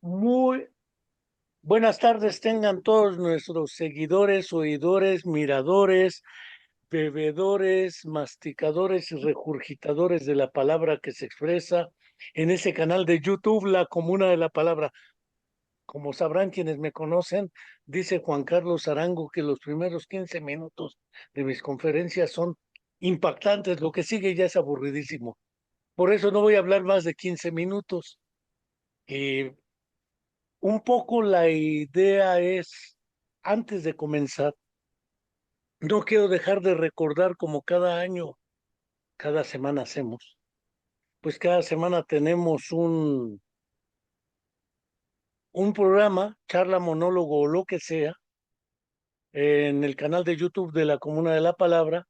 Muy buenas tardes tengan todos nuestros seguidores, oidores, miradores, bebedores, masticadores y regurgitadores de la palabra que se expresa en ese canal de YouTube, La Comuna de la Palabra. Como sabrán quienes me conocen, dice Juan Carlos Arango que los primeros 15 minutos de mis conferencias son impactantes, lo que sigue ya es aburridísimo. Por eso no voy a hablar más de 15 minutos. Eh, Un poco la idea es, antes de comenzar, no quiero dejar de recordar como cada año, cada semana hacemos, pues cada semana tenemos un programa, charla, monólogo o lo que sea, en el canal de YouTube de la Comuna de la Palabra,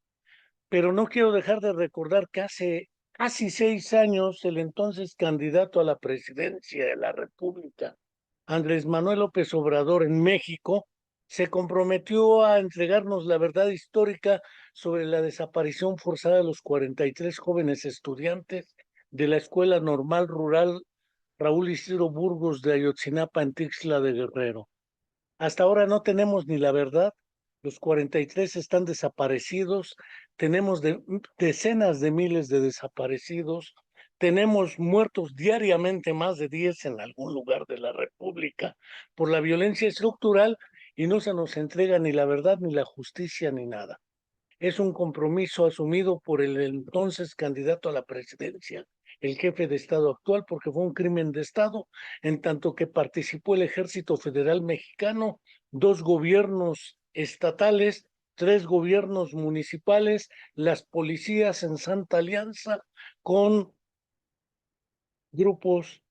pero no quiero dejar de recordar que hace casi 6 años el entonces candidato a la presidencia de la República, Andrés Manuel López Obrador en México, se comprometió a entregarnos la verdad histórica sobre la desaparición forzada de los 43 jóvenes estudiantes de la Escuela Normal Rural Raúl Isidro Burgos de Ayotzinapa en Tixla de Guerrero. Hasta ahora no tenemos ni la verdad. Los 43 están desaparecidos. Tenemos decenas de miles de desaparecidos. Tenemos muertos diariamente, más de 10 en algún lugar de la República, por la violencia estructural y no se nos entrega ni la verdad, ni la justicia, ni nada. Es un compromiso asumido por el entonces candidato a la presidencia, el jefe de Estado actual, porque fue un crimen de Estado, en tanto que participó el Ejército Federal Mexicano, dos gobiernos estatales, tres gobiernos municipales, las policías en Santa Alianza con grupos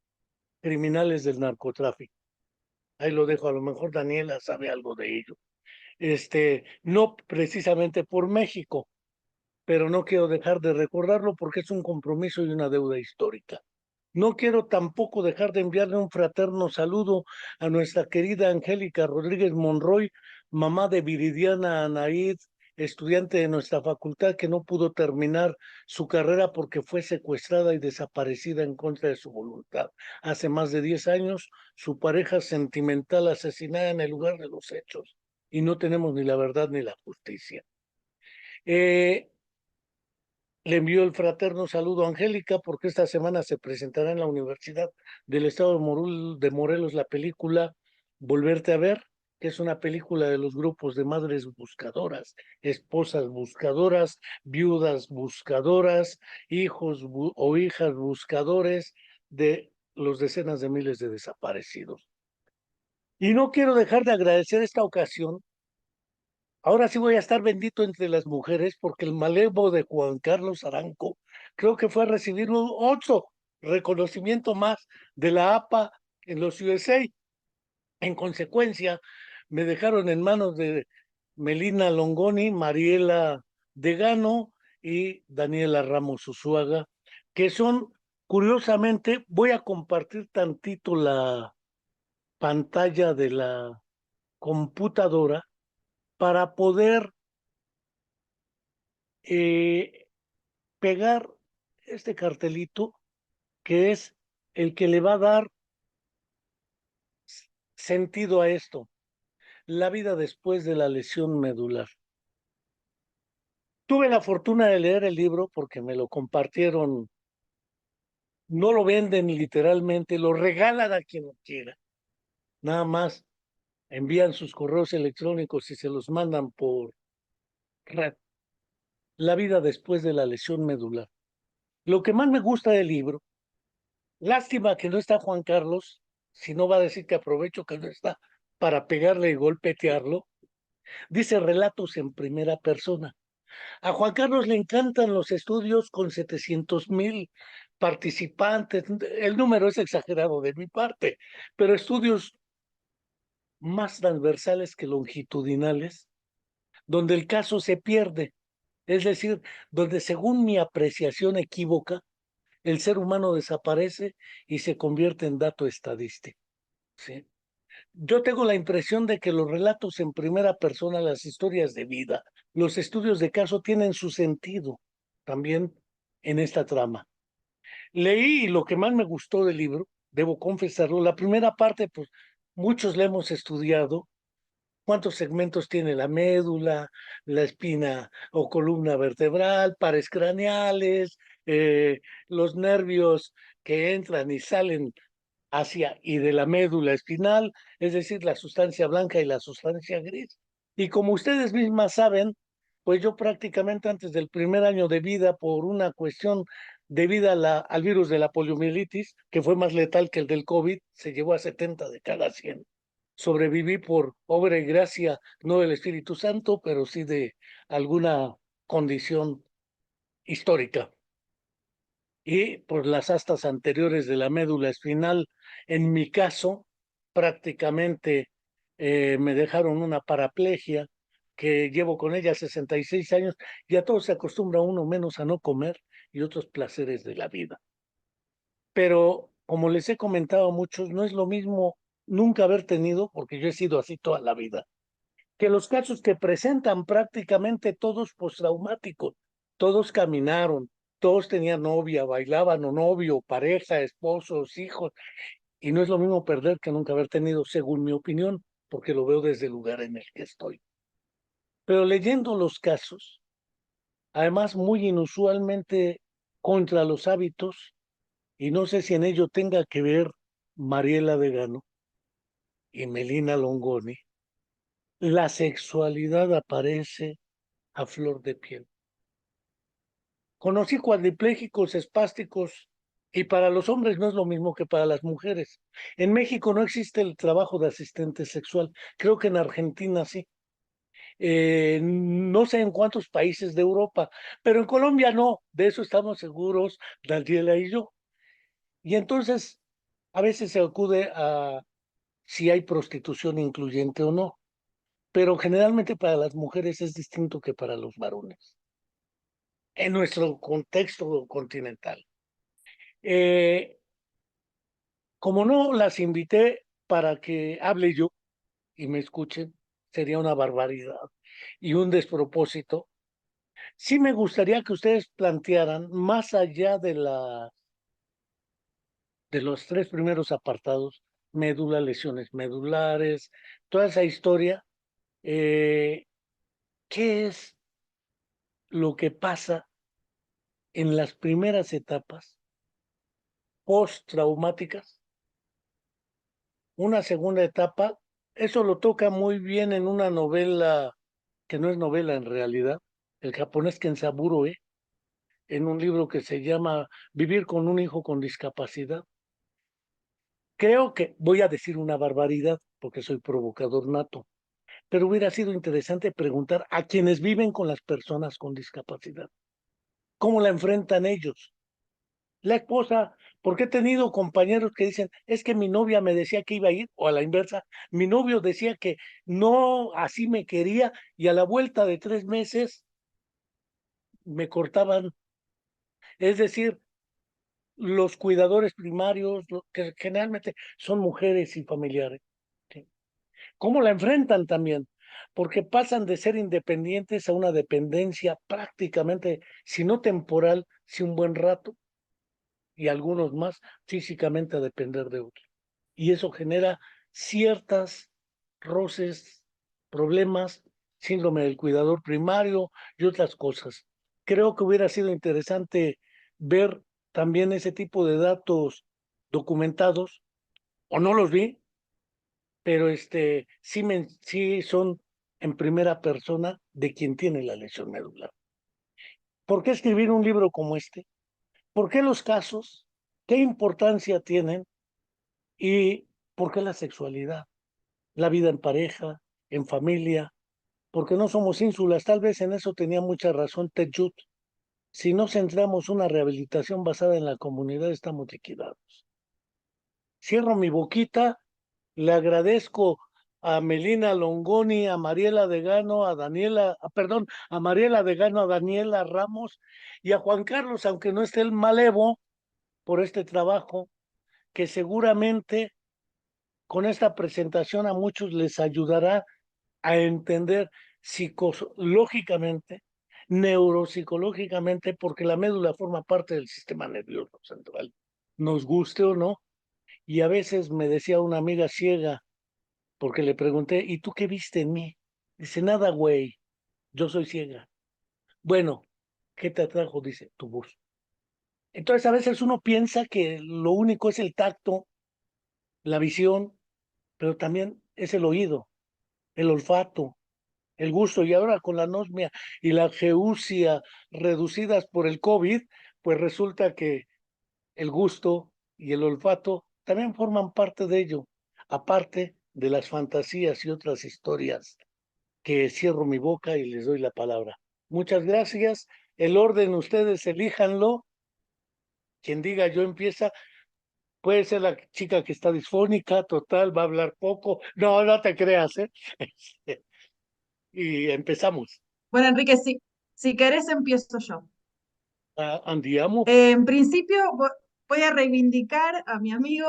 criminales del narcotráfico. Ahí lo dejo, a lo mejor Daniela sabe algo de ello. No precisamente por México, pero no quiero dejar de recordarlo porque es un compromiso y una deuda histórica. No quiero tampoco dejar de enviarle un fraterno saludo a nuestra querida Angélica Rodríguez Monroy, mamá de Viridiana Anaid, estudiante de nuestra facultad que no pudo terminar su carrera porque fue secuestrada y desaparecida en contra de su voluntad. Hace más de 10 años, su pareja sentimental asesinada en el lugar de los hechos. Y no tenemos ni la verdad ni la justicia. Eh, Le envío el fraterno saludo a Angélica porque esta semana se presentará en la Universidad del Estado de Morelos la película Volverte a ver, que es una película de los grupos de madres buscadoras, esposas buscadoras, viudas buscadoras, hijos o hijas buscadores de los decenas de miles de desaparecidos. Y no quiero dejar de agradecer esta ocasión. Ahora sí voy a estar bendito entre las mujeres porque el malevo de Juan Carlos Aranco creo que fue a recibir un otro reconocimiento más de la APA en los USA. En consecuencia, me dejaron en manos de Melina Longoni, Mariela Degano y Daniela Ramos Usuaga, que son, curiosamente, voy a compartir tantito la pantalla de la computadora para poder eh, pegar este cartelito que es el que le va a dar sentido a esto, la vida después de la lesión medular. Tuve la fortuna de leer el libro porque me lo compartieron, no lo venden literalmente, lo regalan a quien lo quiera. Nada más envían sus correos electrónicos y se los mandan por red. La vida después de la lesión medular. Lo que más me gusta del libro, lástima que no está Juan Carlos, si no va a decir que aprovecho que no está para pegarle y golpetearlo. Dice relatos en primera persona. A Juan Carlos le encantan los estudios con 700,000 participantes. El número es exagerado de mi parte, pero estudios más transversales que longitudinales, donde el caso se pierde. Es decir, donde según mi apreciación equívoca, el ser humano desaparece y se convierte en dato estadístico. ¿Sí? Yo tengo la impresión de que los relatos en primera persona, las historias de vida, los estudios de caso tienen su sentido también en esta trama. Leí y lo que más me gustó del libro, debo confesarlo. La primera parte, pues muchos la hemos estudiado. ¿Cuántos segmentos tiene la médula, la espina o columna vertebral, pares craneales, los nervios que entran y salen hacia y de la médula espinal, es decir, la sustancia blanca y la sustancia gris? Y como ustedes mismas saben, pues yo prácticamente antes del primer año de vida, por una cuestión debida al virus de la poliomielitis, que fue más letal que el del COVID, se llevó a 70 de cada 100. Sobreviví por obra y gracia, no del Espíritu Santo, pero sí de alguna condición histórica. Y por las astas anteriores de la médula espinal, en mi caso, prácticamente me dejaron una paraplegia que llevo con ella 66 años, y a todos se acostumbra uno menos a no comer y otros placeres de la vida. Pero como les he comentado a muchos, no es lo mismo nunca haber tenido, porque yo he sido así toda la vida, que los casos que presentan prácticamente todos postraumáticos. Todos caminaron, todos tenían novia, bailaban o novio, pareja, esposos, hijos, y no es lo mismo perder que nunca haber tenido, según mi opinión, porque lo veo desde el lugar en el que estoy. Pero leyendo los casos, además muy inusualmente contra los hábitos, y no sé si en ello tenga que ver Mariela Vegano y Melina Longoni, la sexualidad aparece a flor de piel. Conocí cuadripléjicos, espásticos, y para los hombres no es lo mismo que para las mujeres. En México no existe el trabajo de asistente sexual, creo que en Argentina sí. No sé en cuántos países de Europa, pero en Colombia no, de eso estamos seguros, Daniela y yo. Y entonces, a veces se acude a si hay prostitución incluyente o no, pero generalmente para las mujeres es distinto que para los varones, en nuestro contexto continental. Eh, Como no las invité para que hable yo y me escuchen, sería una barbaridad y un despropósito. Sí me gustaría que ustedes plantearan, más allá de los tres primeros apartados, médula, lesiones medulares, toda esa historia, eh, ¿qué es lo que pasa en las primeras etapas postraumáticas? Una segunda etapa, eso lo toca muy bien en una novela que no es novela en realidad, el japonés Kensaburo, en un libro que se llama Vivir con un hijo con discapacidad. Creo que voy a decir una barbaridad porque soy provocador nato, pero hubiera sido interesante preguntar a quienes viven con las personas con discapacidad, ¿cómo la enfrentan ellos? La esposa, porque he tenido compañeros que dicen, es que mi novia me decía que iba a ir, o a la inversa, mi novio decía que no, así me quería, y a la vuelta de 3 meses me cortaban. Es decir, los cuidadores primarios, que generalmente son mujeres y familiares, ¿sí? ¿Cómo la enfrentan también? Porque pasan de ser independientes a una dependencia prácticamente, si no temporal, si un buen rato, y algunos más físicamente a depender de otros. Y eso genera ciertas roces, problemas, síndrome del cuidador primario y otras cosas. Creo que hubiera sido interesante ver también ese tipo de datos documentados, o no los vi, pero sí son en primera persona de quien tiene la lesión medular. ¿Por qué escribir un libro como este? ¿Por qué los casos? ¿Qué importancia tienen? ¿Y por qué la sexualidad? La vida en pareja, en familia, porque no somos ínsulas. Tal vez en eso tenía mucha razón Ted Judd. Si no centramos una rehabilitación basada en la comunidad, estamos liquidados. Cierro mi boquita, le agradezco a Melina Longoni, a Mariela Degano, a Daniela, perdón, a Mariela Degano, a Daniela Ramos y a Juan Carlos, aunque no esté el malevo, por este trabajo, que seguramente con esta presentación a muchos les ayudará a entender psicológicamente, neuropsicológicamente, porque la médula forma parte del sistema nervioso central, nos guste o no, Y a veces me decía una amiga ciega, porque le pregunté, ¿y tú qué viste en mí? Dice, nada, güey, yo soy ciega. Bueno, ¿qué te atrajo? Dice, tu voz. Entonces a veces uno piensa que lo único es el tacto, la visión, pero también es el oído, el olfato, el gusto. Y ahora con la anosmia y la geusia reducidas por el COVID, pues resulta que el gusto y el olfato también forman parte de ello, aparte de las fantasías y otras historias que cierro mi boca y les doy la palabra. Muchas gracias. El orden ustedes elíjanlo. Quien diga yo empieza, puede ser la chica que está disfónica, total, va a hablar poco. No, no te creas, ¿eh? Y empezamos. Bueno, Enrique, si querés empiezo yo. Andiamo. En principio voy a reivindicar a mi amigo,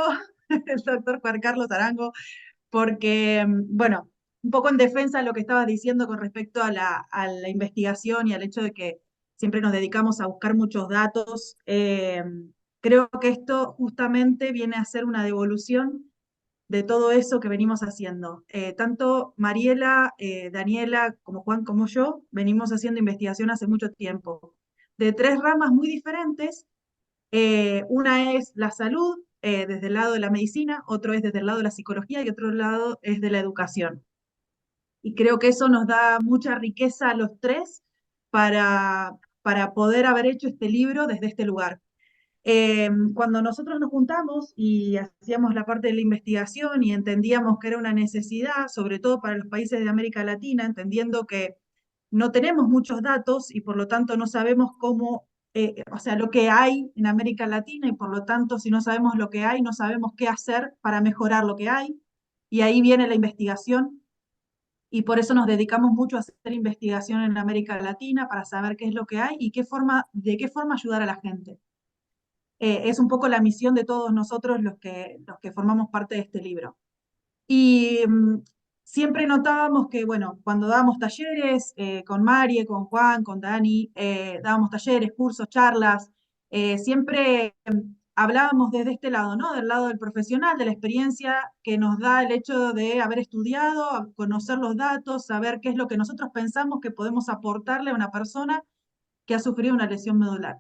el doctor Juan Carlos Arango, porque, bueno, un poco en defensa de lo que estabas diciendo con respecto a la investigación y al hecho de que siempre nos dedicamos a buscar muchos datos, creo que esto justamente viene a ser una devolución de todo eso que venimos haciendo. Tanto Mariela, Daniela, como Juan, como yo, venimos haciendo investigación hace mucho tiempo, de tres ramas muy diferentes. Una es la salud, desde el lado de la medicina, otro es desde el lado de la psicología y otro lado es de la educación. Y creo que eso nos da mucha riqueza a los tres para poder haber hecho este libro desde este lugar. Cuando nosotros nos juntamos y hacíamos la parte de la investigación y entendíamos que era una necesidad, sobre todo para los países de América Latina, entendiendo que no tenemos muchos datos y por lo tanto no sabemos cómo, o sea, lo que hay en América Latina y por lo tanto si no sabemos lo que hay, no sabemos qué hacer para mejorar lo que hay. Y ahí viene la investigación y por eso nos dedicamos mucho a hacer investigación en América Latina para saber qué es lo que hay y de qué forma ayudar a la gente. Es un poco la misión de todos nosotros los que formamos parte de este libro. Y siempre notábamos que, bueno, cuando dábamos talleres con Marie, con Juan, con Dani, dábamos talleres, cursos, charlas, siempre hablábamos desde este lado, ¿no? Del lado del profesional, de la experiencia que nos da el hecho de haber estudiado, conocer los datos, saber qué es lo que nosotros pensamos que podemos aportarle a una persona que ha sufrido una lesión medular.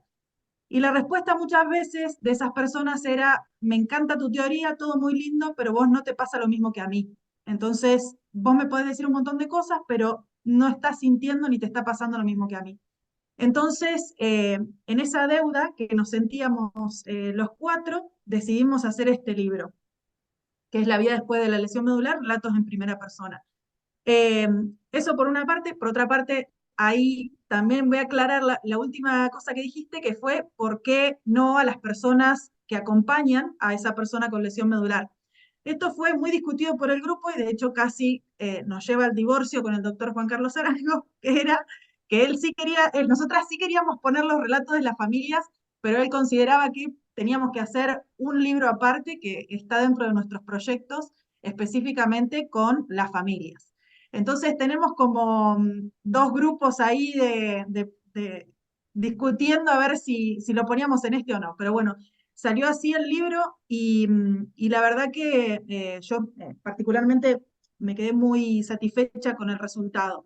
Y la respuesta muchas veces de esas personas era, me encanta tu teoría, todo muy lindo, pero vos no te pasa lo mismo que a mí. Entonces, vos me podés decir un montón de cosas, pero no estás sintiendo ni te está pasando lo mismo que a mí. Entonces, en esa deuda que nos sentíamos los cuatro, decidimos hacer este libro, que es La vida después de la lesión medular, relatos en primera persona. Eh, Eso por una parte. Por otra parte, ahí también voy a aclarar la última cosa que dijiste, que fue por qué no a las personas que acompañan a esa persona con lesión medular. Esto fue muy discutido por el grupo y de hecho casi nos lleva al divorcio con el doctor Juan Carlos Arango, que era que él sí quería, nosotras sí queríamos poner los relatos de las familias, pero él consideraba que teníamos que hacer un libro aparte que está dentro de nuestros proyectos específicamente con las familias. Entonces tenemos como dos grupos ahí de discutiendo a ver si lo poníamos en este o no. Pero bueno, salió así el libro y la verdad que yo particularmente me quedé muy satisfecha con el resultado.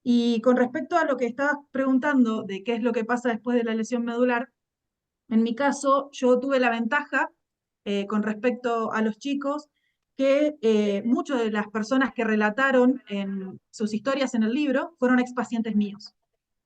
Y con respecto a lo que estabas preguntando de qué es lo que pasa después de la lesión medular, en mi caso, yo tuve la ventaja con respecto a los chicos que muchas de las personas que relataron en sus historias en el libro fueron expacientes míos.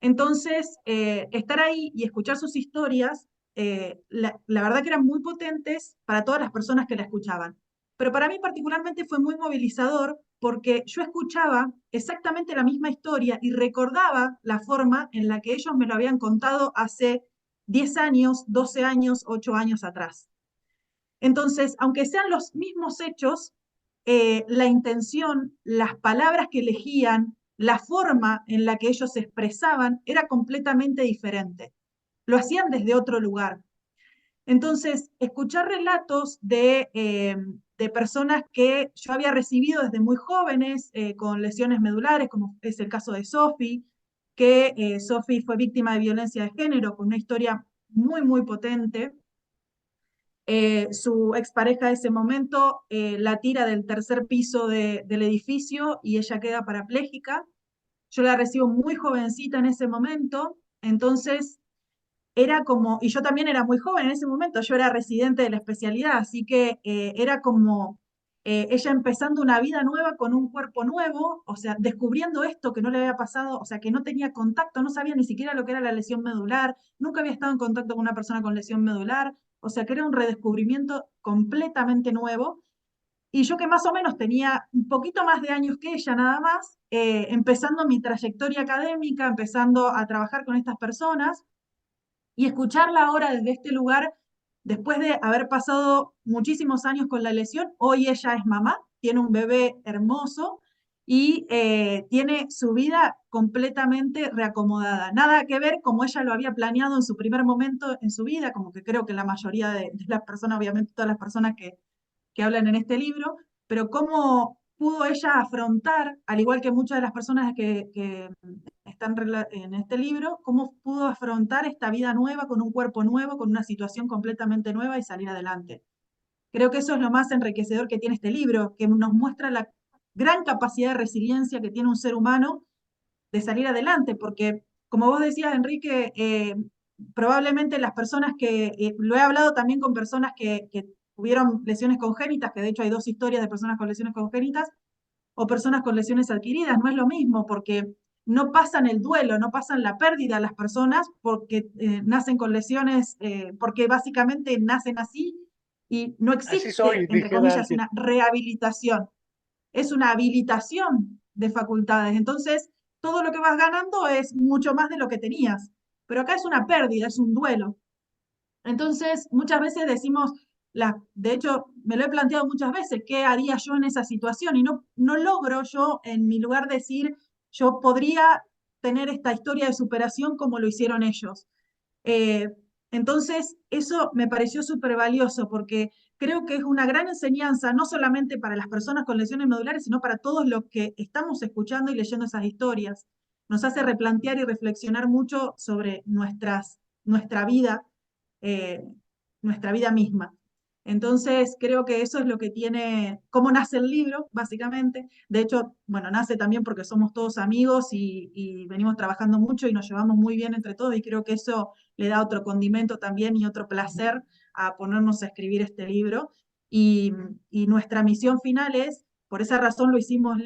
Entonces, estar ahí y escuchar sus historias, la verdad que eran muy potentes para todas las personas que la escuchaban. Pero para mí particularmente fue muy movilizador porque yo escuchaba exactamente la misma historia y recordaba la forma en la que ellos me lo habían contado hace 10 años, 12 años, 8 años atrás. Entonces, aunque sean los mismos hechos, la intención, las palabras que elegían, la forma en la que ellos se expresaban era completamente diferente. Lo hacían desde otro lugar. Entonces, escuchar relatos de personas que yo había recibido desde muy jóvenes con lesiones medulares, como es el caso de Sophie, que Sophie fue víctima de violencia de género con una historia muy, muy potente. Su expareja de ese momento la tira del tercer piso del edificio y ella queda parapléjica. Yo la recibo muy jovencita en ese momento, entonces era como, y yo también era muy joven en ese momento, yo era residente de la especialidad, así que era como ella empezando una vida nueva con un cuerpo nuevo, o sea, descubriendo esto que no le había pasado, o sea, que no tenía contacto, no sabía ni siquiera lo que era la lesión medular, nunca había estado en contacto con una persona con lesión medular, o sea, que era un redescubrimiento completamente nuevo. Y yo que más o menos tenía un poquito más de años que ella nada más, empezando mi trayectoria académica, empezando a trabajar con estas personas, y escucharla ahora desde este lugar, después de haber pasado muchísimos años con la lesión, hoy ella es mamá, tiene un bebé hermoso y tiene su vida completamente reacomodada. Nada que ver como ella lo había planeado en su primer momento en su vida, como que creo que la mayoría de las personas, obviamente todas las personas que hablan en este libro, pero cómo pudo ella afrontar, al igual que muchas de las personas que están en este libro, cómo pudo afrontar esta vida nueva, con un cuerpo nuevo, con una situación completamente nueva y salir adelante. Creo que eso es lo más enriquecedor que tiene este libro, que nos muestra la gran capacidad de resiliencia que tiene un ser humano de salir adelante, porque como vos decías, Enrique, probablemente las personas lo he hablado también con personas que tuvieron lesiones congénitas, que de hecho hay dos historias de personas con lesiones congénitas, o personas con lesiones adquiridas, no es lo mismo, porque no pasan el duelo, no pasan la pérdida las personas porque nacen con lesiones, porque básicamente nacen así y no Así existe, soy, entre dijera comillas, alguien. una rehabilitación, es una habilitación de facultades. Entonces, todo lo que vas ganando es mucho más de lo que tenías, pero acá es una pérdida, es un duelo. Entonces, muchas veces decimos, de hecho, me lo he planteado muchas veces, ¿qué haría yo en esa situación? Y no logro yo, en mi lugar, decir, yo podría tener esta historia de superación como lo hicieron ellos. Eh, entonces, eso me pareció súper valioso porque creo que es una gran enseñanza, no solamente para las personas con lesiones medulares, sino para todos los que estamos escuchando y leyendo esas historias. Nos hace replantear y reflexionar mucho sobre nuestra vida, eh, nuestra vida misma. Entonces, creo que eso es lo que tiene, cómo nace el libro, básicamente. De hecho, bueno, nace también porque somos todos amigos y venimos trabajando mucho y nos llevamos muy bien entre todos y creo que eso le da otro condimento también y otro placer a ponernos a escribir este libro. Y, y nuestra misión final es, por esa razón lo hicimos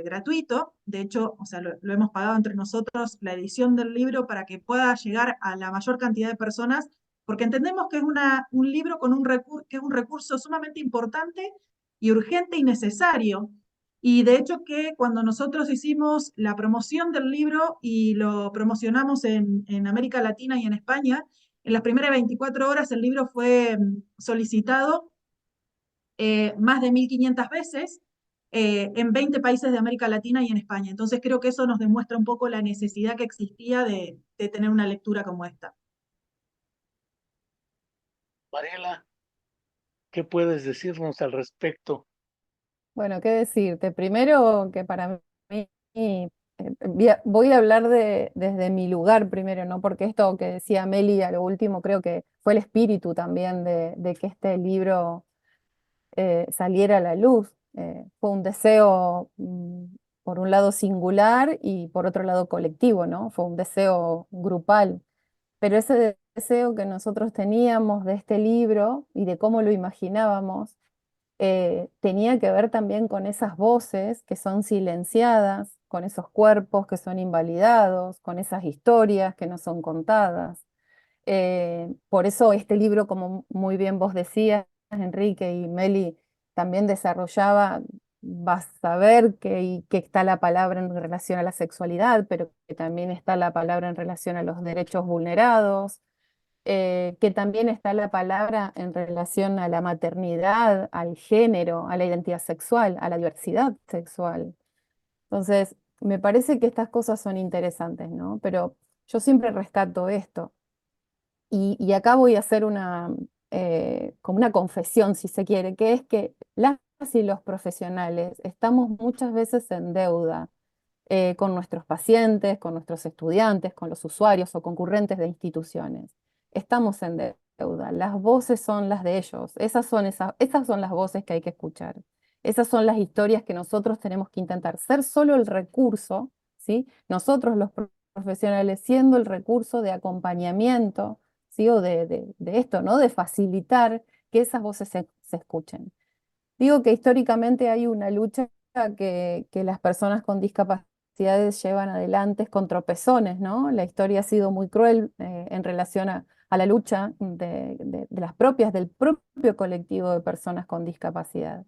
gratuito, de hecho, o sea, lo hemos pagado entre nosotros la edición del libro para que pueda llegar a la mayor cantidad de personas, porque entendemos que es un libro con que es un recurso sumamente importante y urgente y necesario. Y de hecho que cuando nosotros hicimos la promoción del libro y lo promocionamos en América Latina y en España, en las primeras 24 horas el libro fue solicitado más de 1.500 veces en 20 países de América Latina y en España. Entonces creo que eso nos demuestra un poco la necesidad que existía de tener una lectura como esta. Mariela, ¿qué puedes decirnos al respecto? Bueno, ¿qué decirte? Primero que para mí, voy a hablar desde mi lugar primero, ¿no? Porque esto que decía Meli a lo último creo que fue el espíritu también de que este libro saliera a la luz. Fue un deseo, por un lado singular y por otro lado colectivo, ¿no? Fue un deseo grupal. Pero ese deseo que nosotros teníamos de este libro y de cómo lo imaginábamos, tenía que ver también con esas voces que son silenciadas, con esos cuerpos que son invalidados, con esas historias que no son contadas. Por eso este libro, como muy bien vos decías, Enrique y Meli, también desarrollaba, vas a ver que está la palabra en relación a la sexualidad, pero que también está la palabra en relación a los derechos vulnerados, que también está la palabra en relación a la maternidad, al género, a la identidad sexual, a la diversidad sexual. Entonces, me parece que estas cosas son interesantes, ¿no? Pero yo siempre rescato esto. Y acá voy a hacer como una confesión, si se quiere, que es que las y los profesionales estamos muchas veces en deuda con nuestros pacientes, con nuestros estudiantes, con los usuarios o concurrentes de instituciones. Estamos en las voces son las de ellos, esas son las voces que hay que escuchar, esas son las historias que nosotros tenemos que intentar ser solo el recurso, ¿sí? Nosotros los profesionales siendo el recurso de acompañamiento, ¿sí? O de esto, ¿no? De facilitar que esas voces se escuchen. Digo que históricamente hay una lucha que las personas con discapacidades llevan adelante con tropezones, ¿no? La historia ha sido muy cruel en relación a la lucha de las propias, del propio colectivo de personas con discapacidad.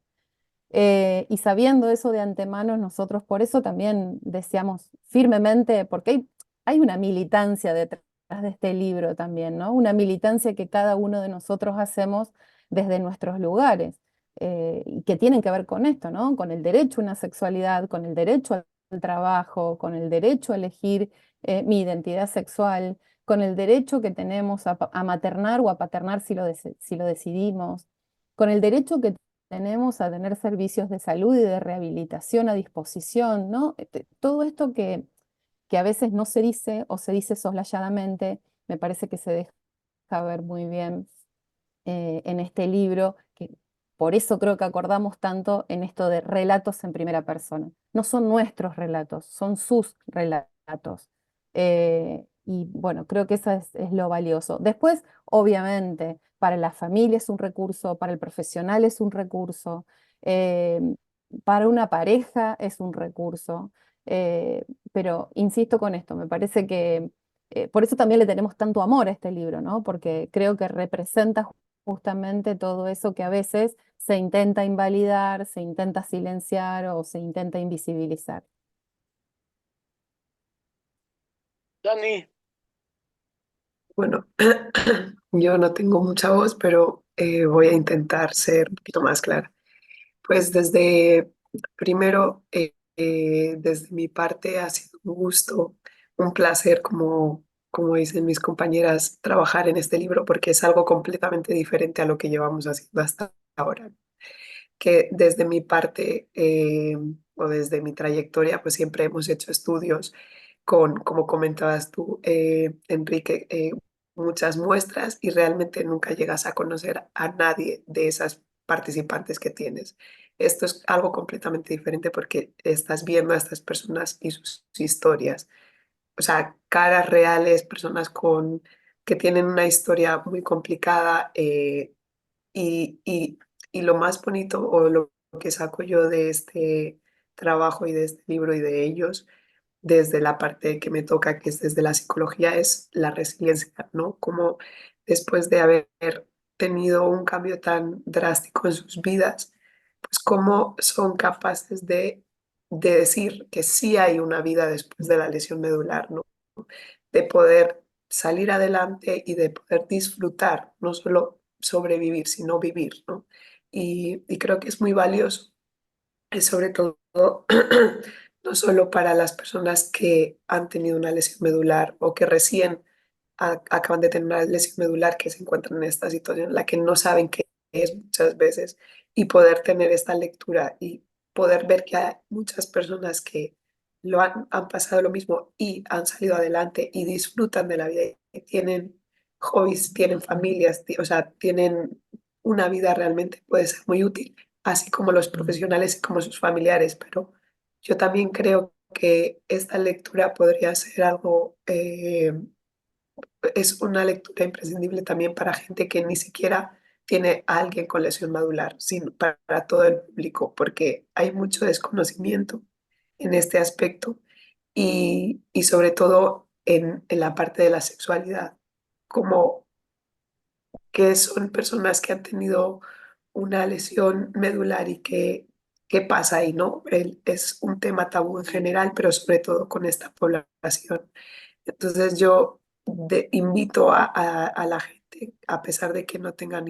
Y sabiendo eso de antemano, nosotros por eso también deseamos firmemente, porque hay una militancia detrás de este libro también, ¿no? Una militancia que cada uno de nosotros hacemos desde nuestros lugares, y que tienen que ver con esto, ¿no? Con el derecho a una sexualidad, con el derecho al trabajo, con el derecho a elegir mi identidad sexual, con el derecho que tenemos a maternar o a paternar si lo decidimos, con el derecho que tenemos a tener servicios de salud y de rehabilitación a disposición, ¿no? Todo esto que a veces no se dice o se dice soslayadamente, me parece que se deja ver muy bien en este libro, que por eso creo que acordamos tanto en esto de relatos en primera persona. No son nuestros relatos, son sus relatos. Y bueno, creo que eso es lo valioso. Después, obviamente, para la familia es un recurso, para el profesional es un recurso, eh, para una pareja es un recurso. Pero insisto con esto, me parece que por eso también le tenemos tanto amor a este libro, ¿no? Porque creo que representa justamente todo eso que a veces se intenta invalidar, se intenta silenciar o se intenta invisibilizar. Dani, Bueno, yo no tengo mucha voz, pero voy a intentar ser un poquito más clara. Pues primero, desde mi parte ha sido un gusto, un placer, como dicen mis compañeras, trabajar en este libro porque es algo completamente diferente a lo que llevamos haciendo hasta ahora. Que desde mi parte o desde mi trayectoria, pues siempre hemos hecho estudios como comentabas tú, Enrique, muchas muestras y realmente nunca llegas a conocer a nadie de esas participantes que tienes. Esto es algo completamente diferente porque estás viendo a estas personas y sus historias. O sea, caras reales, personas que tienen una historia muy complicada y, y, y lo más bonito o lo que saco yo de este trabajo y de este libro y de ellos desde la parte que me toca, que es desde la psicología, es la resiliencia, ¿no? Como después de haber tenido un cambio tan drástico en sus vidas, pues cómo son capaces de decir que sí hay una vida después de la lesión medular, ¿no? De poder salir adelante y de poder disfrutar, no solo sobrevivir, sino vivir, ¿no? Y creo que es muy valioso, es sobre todo no solo para las personas que han tenido una lesión medular o que recién acaban de tener una lesión medular, que se encuentran en esta situación en la que no saben qué es muchas veces, y poder tener esta lectura y poder ver que hay muchas personas que han pasado lo mismo y han salido adelante y disfrutan de la vida y tienen hobbies, tienen familias, o sea, tienen una vida realmente puede ser muy útil, así como los profesionales y como sus familiares, pero yo también creo que esta lectura podría ser algo, es una lectura imprescindible también para gente que ni siquiera tiene a alguien con lesión medular, sino para todo el público, porque hay mucho desconocimiento en este aspecto y sobre todo en la parte de la sexualidad, como que son personas que han tenido una lesión medular y qué pasa ahí, ¿no? Es un tema tabú en general, pero sobre todo con esta población. Entonces yo invito a la gente, a pesar de que no tenga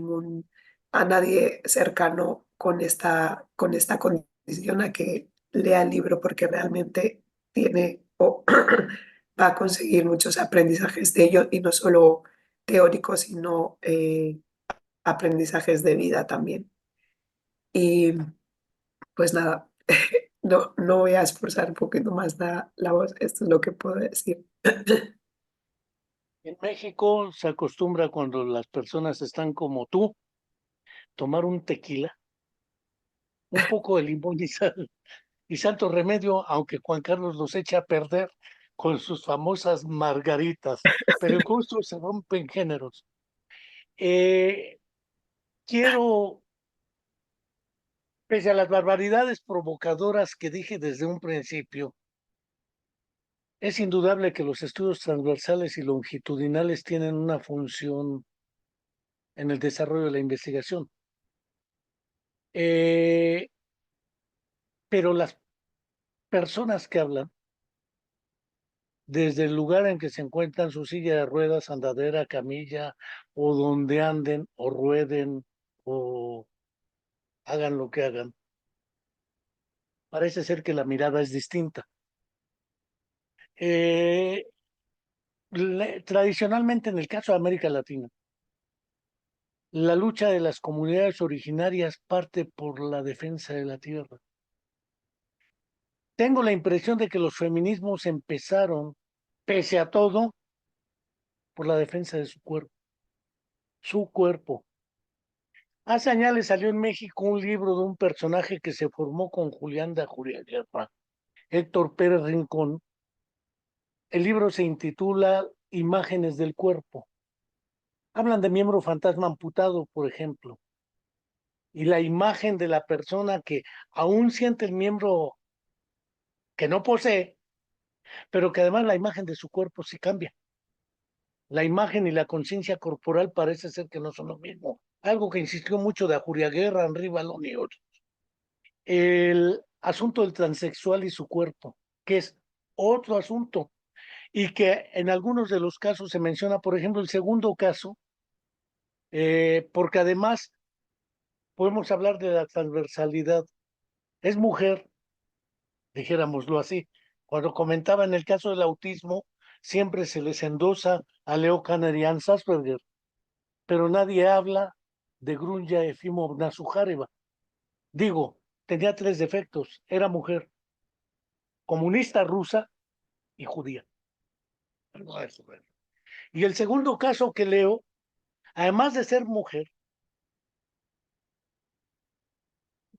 a nadie cercano con esta condición, a que lea el libro porque realmente tiene o va a conseguir muchos aprendizajes de ello y no solo teóricos, sino aprendizajes de vida también. Y pues nada, no voy a esforzar un poquito más la voz, esto es lo que puedo decir. En México se acostumbra cuando las personas están como tú, tomar un tequila, un poco de limón y sal y santo remedio, aunque Juan Carlos los echa a perder con sus famosas margaritas, pero en gusto se rompen géneros. Eh, quiero, pese a las barbaridades provocadoras que dije desde un principio, es indudable que los estudios transversales y longitudinales tienen una función en el desarrollo de la investigación. Eh, pero las personas que hablan, desde el lugar en que se encuentran, su silla de ruedas, andadera, camilla, o donde anden, o rueden, o hagan lo que hagan, parece ser que la mirada es distinta. Eh, tradicionalmente, en el caso de América Latina, la lucha de las comunidades originarias parte por la defensa de la tierra. Tengo la impresión de que los feminismos empezaron, pese a todo, por la defensa de su cuerpo. Su cuerpo. Hace años le salió en México un libro de un personaje que se formó con Julián de Guerra, Héctor Pérez Rincón. El libro se intitula Imágenes del cuerpo. Hablan de miembro fantasma amputado, por ejemplo, y la imagen de la persona que aún siente el miembro que no posee, pero que además la imagen de su cuerpo sí cambia. La imagen y la conciencia corporal parece ser que no son lo mismo. Algo que insistió mucho de Guerra, Henri Balón y otros. El asunto del transexual y su cuerpo, que es otro asunto, y que en algunos de los casos se menciona, por ejemplo, el segundo caso, porque además podemos hablar de la transversalidad. Es mujer, dijéramoslo así. Cuando comentaba en el caso del autismo, siempre se les endosa a Leo Kanner y Hans Asperger, pero nadie habla de Grunya Efimovna Sujareva. Digo, tenía 3 defectos, era mujer, comunista rusa y judía. Y el segundo caso que leo, además de ser mujer,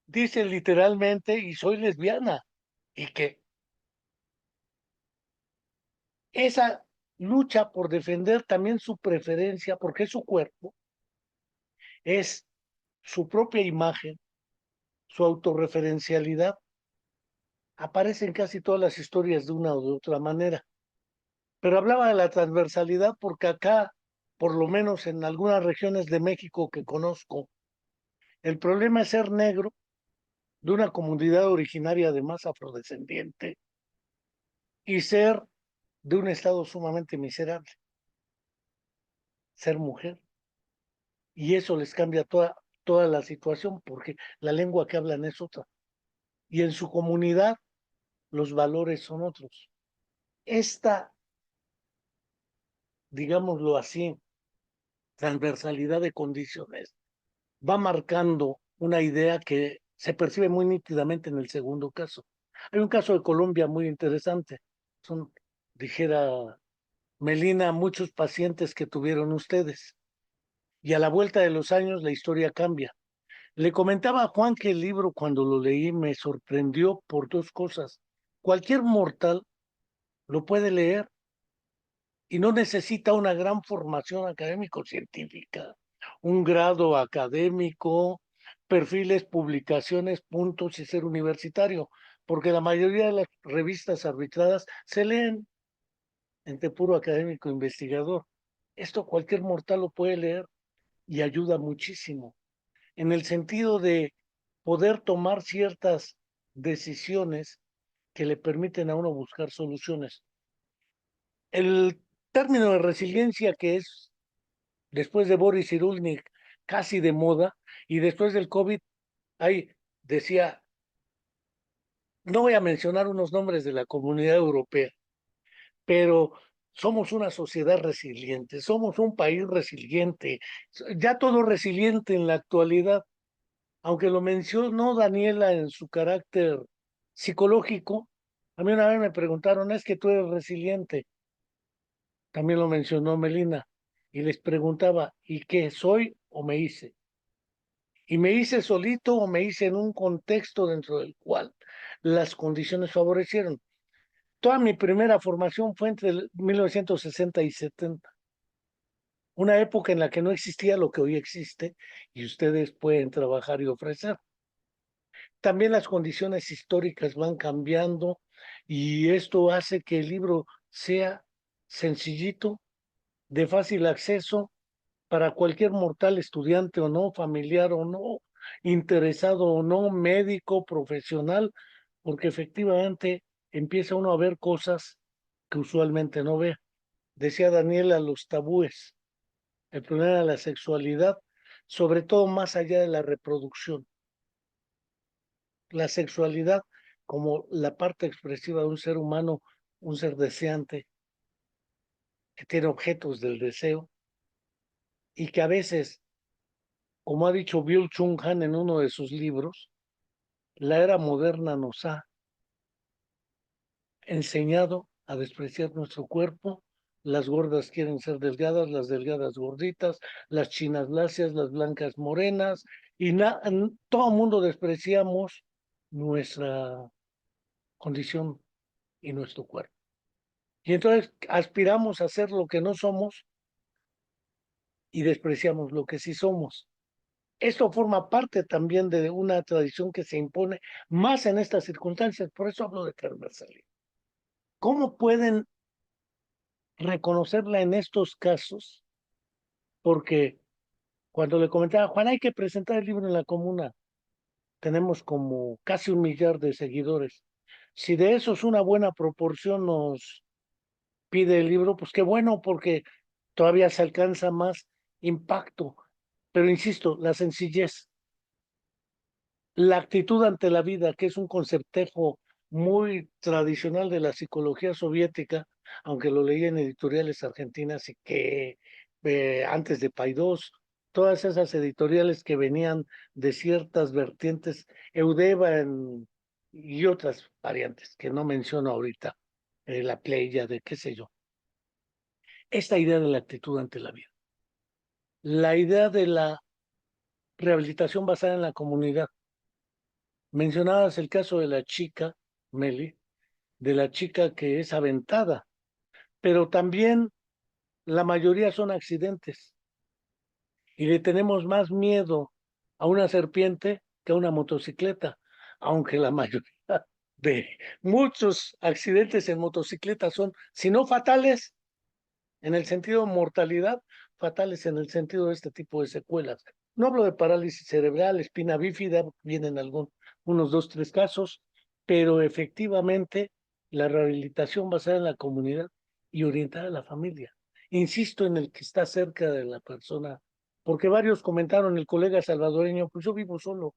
dice literalmente, y soy lesbiana, y que esa lucha por defender también su preferencia, porque es su cuerpo, es su propia imagen, su autorreferencialidad, aparece en casi todas las historias de una o de otra manera. Pero hablaba de la transversalidad porque acá, por lo menos en algunas regiones de México que conozco, el problema es ser negro de una comunidad originaria además afrodescendiente y ser de un estado sumamente miserable, ser mujer. Y eso les cambia toda la situación porque la lengua que hablan es otra. Y en su comunidad los valores son otros. Esta, digámoslo así, transversalidad de condiciones va marcando una idea que se percibe muy nítidamente en el segundo caso. Hay un caso de Colombia muy interesante. Son, dijera Melina, muchos pacientes que tuvieron ustedes. Y a la vuelta de los años la historia cambia. Le comentaba a Juan que el libro cuando lo leí me sorprendió por 2 cosas. Cualquier mortal lo puede leer y no necesita una gran formación académico-científica, un grado académico, perfiles, publicaciones, puntos y ser universitario, porque la mayoría de las revistas arbitradas se leen entre puro académico investigador. Esto cualquier mortal lo puede leer y ayuda muchísimo en el sentido de poder tomar ciertas decisiones que le permiten a uno buscar soluciones. El término de resiliencia que es después de Boris Cyrulnik casi de moda y después del COVID, ahí decía, no voy a mencionar unos nombres de la Comunidad Europea, pero somos una sociedad resiliente, somos un país resiliente, ya todo resiliente en la actualidad, aunque lo mencionó Daniela en su carácter psicológico. A mí una vez me preguntaron, ¿es que tú eres resiliente? también lo mencionó Melina, y les preguntaba, ¿y qué soy o me hice? ¿Y me hice solito o me hice en un contexto dentro del cual las condiciones favorecieron? Toda mi primera formación fue entre el 1960 y 70, una época en la que no existía lo que hoy existe y ustedes pueden trabajar y ofrecer. También las condiciones históricas van cambiando y esto hace que el libro sea sencillito, de fácil acceso para cualquier mortal, estudiante o no, familiar o no, interesado o no, médico, profesional, porque efectivamente empieza uno a ver cosas que usualmente no ve. Decía Daniela, los tabúes, el problema de la sexualidad, sobre todo más allá de la reproducción. La sexualidad como la parte expresiva de un ser humano, un ser deseante, que tiene objetos del deseo y que a veces, como ha dicho Byung Chul Han en uno de sus libros, la era moderna nos ha enseñado a despreciar nuestro cuerpo. Las gordas quieren ser delgadas, las delgadas gorditas, las chinas lacias, las blancas morenas, y todo el mundo despreciamos nuestra condición y nuestro cuerpo. Y entonces aspiramos a ser lo que no somos y despreciamos lo que sí somos. Esto forma parte también de una tradición que se impone más en estas circunstancias, por eso hablo de transversalidad. ¿Cómo pueden reconocerla en estos casos? Porque cuando le comentaba, Juan, hay que presentar el libro en la comuna, tenemos como casi 1 millar de seguidores. Si de esos una buena proporción nos pide el libro, pues qué bueno, porque todavía se alcanza más impacto. Pero insisto, la sencillez, la actitud ante la vida, que es un conceptejo muy tradicional de la psicología soviética, aunque lo leí en editoriales argentinas y que antes de Paidós, todas esas editoriales que venían de ciertas vertientes, y otras variantes que no menciono ahorita, la Pléyade, qué sé yo. Esta idea de la actitud ante la vida, la idea de la rehabilitación basada en la comunidad. Mencionabas el caso de la chica, Meli, de la chica que es aventada, pero también la mayoría son accidentes y le tenemos más miedo a una serpiente que a una motocicleta, aunque la mayoría de muchos accidentes en motocicleta son, si no fatales, en el sentido de mortalidad, fatales en el sentido de este tipo de secuelas. No hablo de parálisis cerebral, espina bífida, vienen unos 2, 3 casos, pero efectivamente la rehabilitación basada en la comunidad y orientada a la familia. Insisto en el que está cerca de la persona, porque varios comentaron, el colega salvadoreño, pues yo vivo solo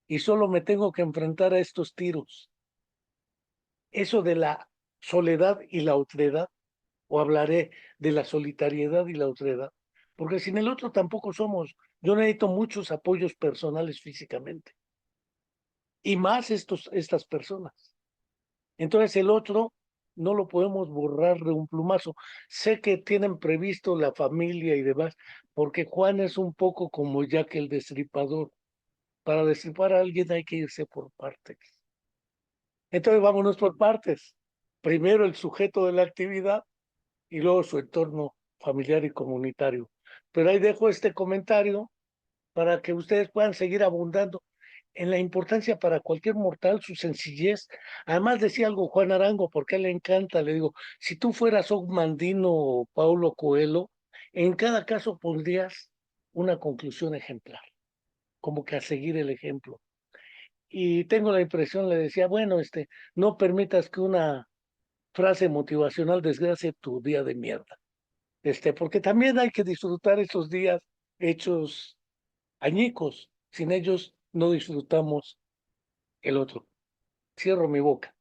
y solo me tengo que enfrentar a estos tiros. Eso de la soledad y la otredad, o hablaré de la solitariedad y la otredad, porque sin el otro tampoco somos. Yo necesito muchos apoyos personales físicamente, y más estas personas. Entonces el otro no lo podemos borrar de un plumazo. Sé que tienen previsto la familia y demás, porque Juan es un poco como Jack el Destripador. Para destripar a alguien hay que irse por partes. Entonces vámonos por partes. Primero el sujeto de la actividad y luego su entorno familiar y comunitario. Pero ahí dejo este comentario para que ustedes puedan seguir abundando en la importancia para cualquier mortal, su sencillez. Además decía algo Juan Arango, porque a él le encanta, le digo, si tú fueras Og Mandino o Paulo Coelho, en cada caso pondrías una conclusión ejemplar, como que a seguir el ejemplo. Y tengo la impresión, le decía, bueno, no permitas que una frase motivacional desgracie tu día de mierda. Porque también hay que disfrutar esos días hechos añicos. Sin ellos no disfrutamos el otro. Cierro mi boca.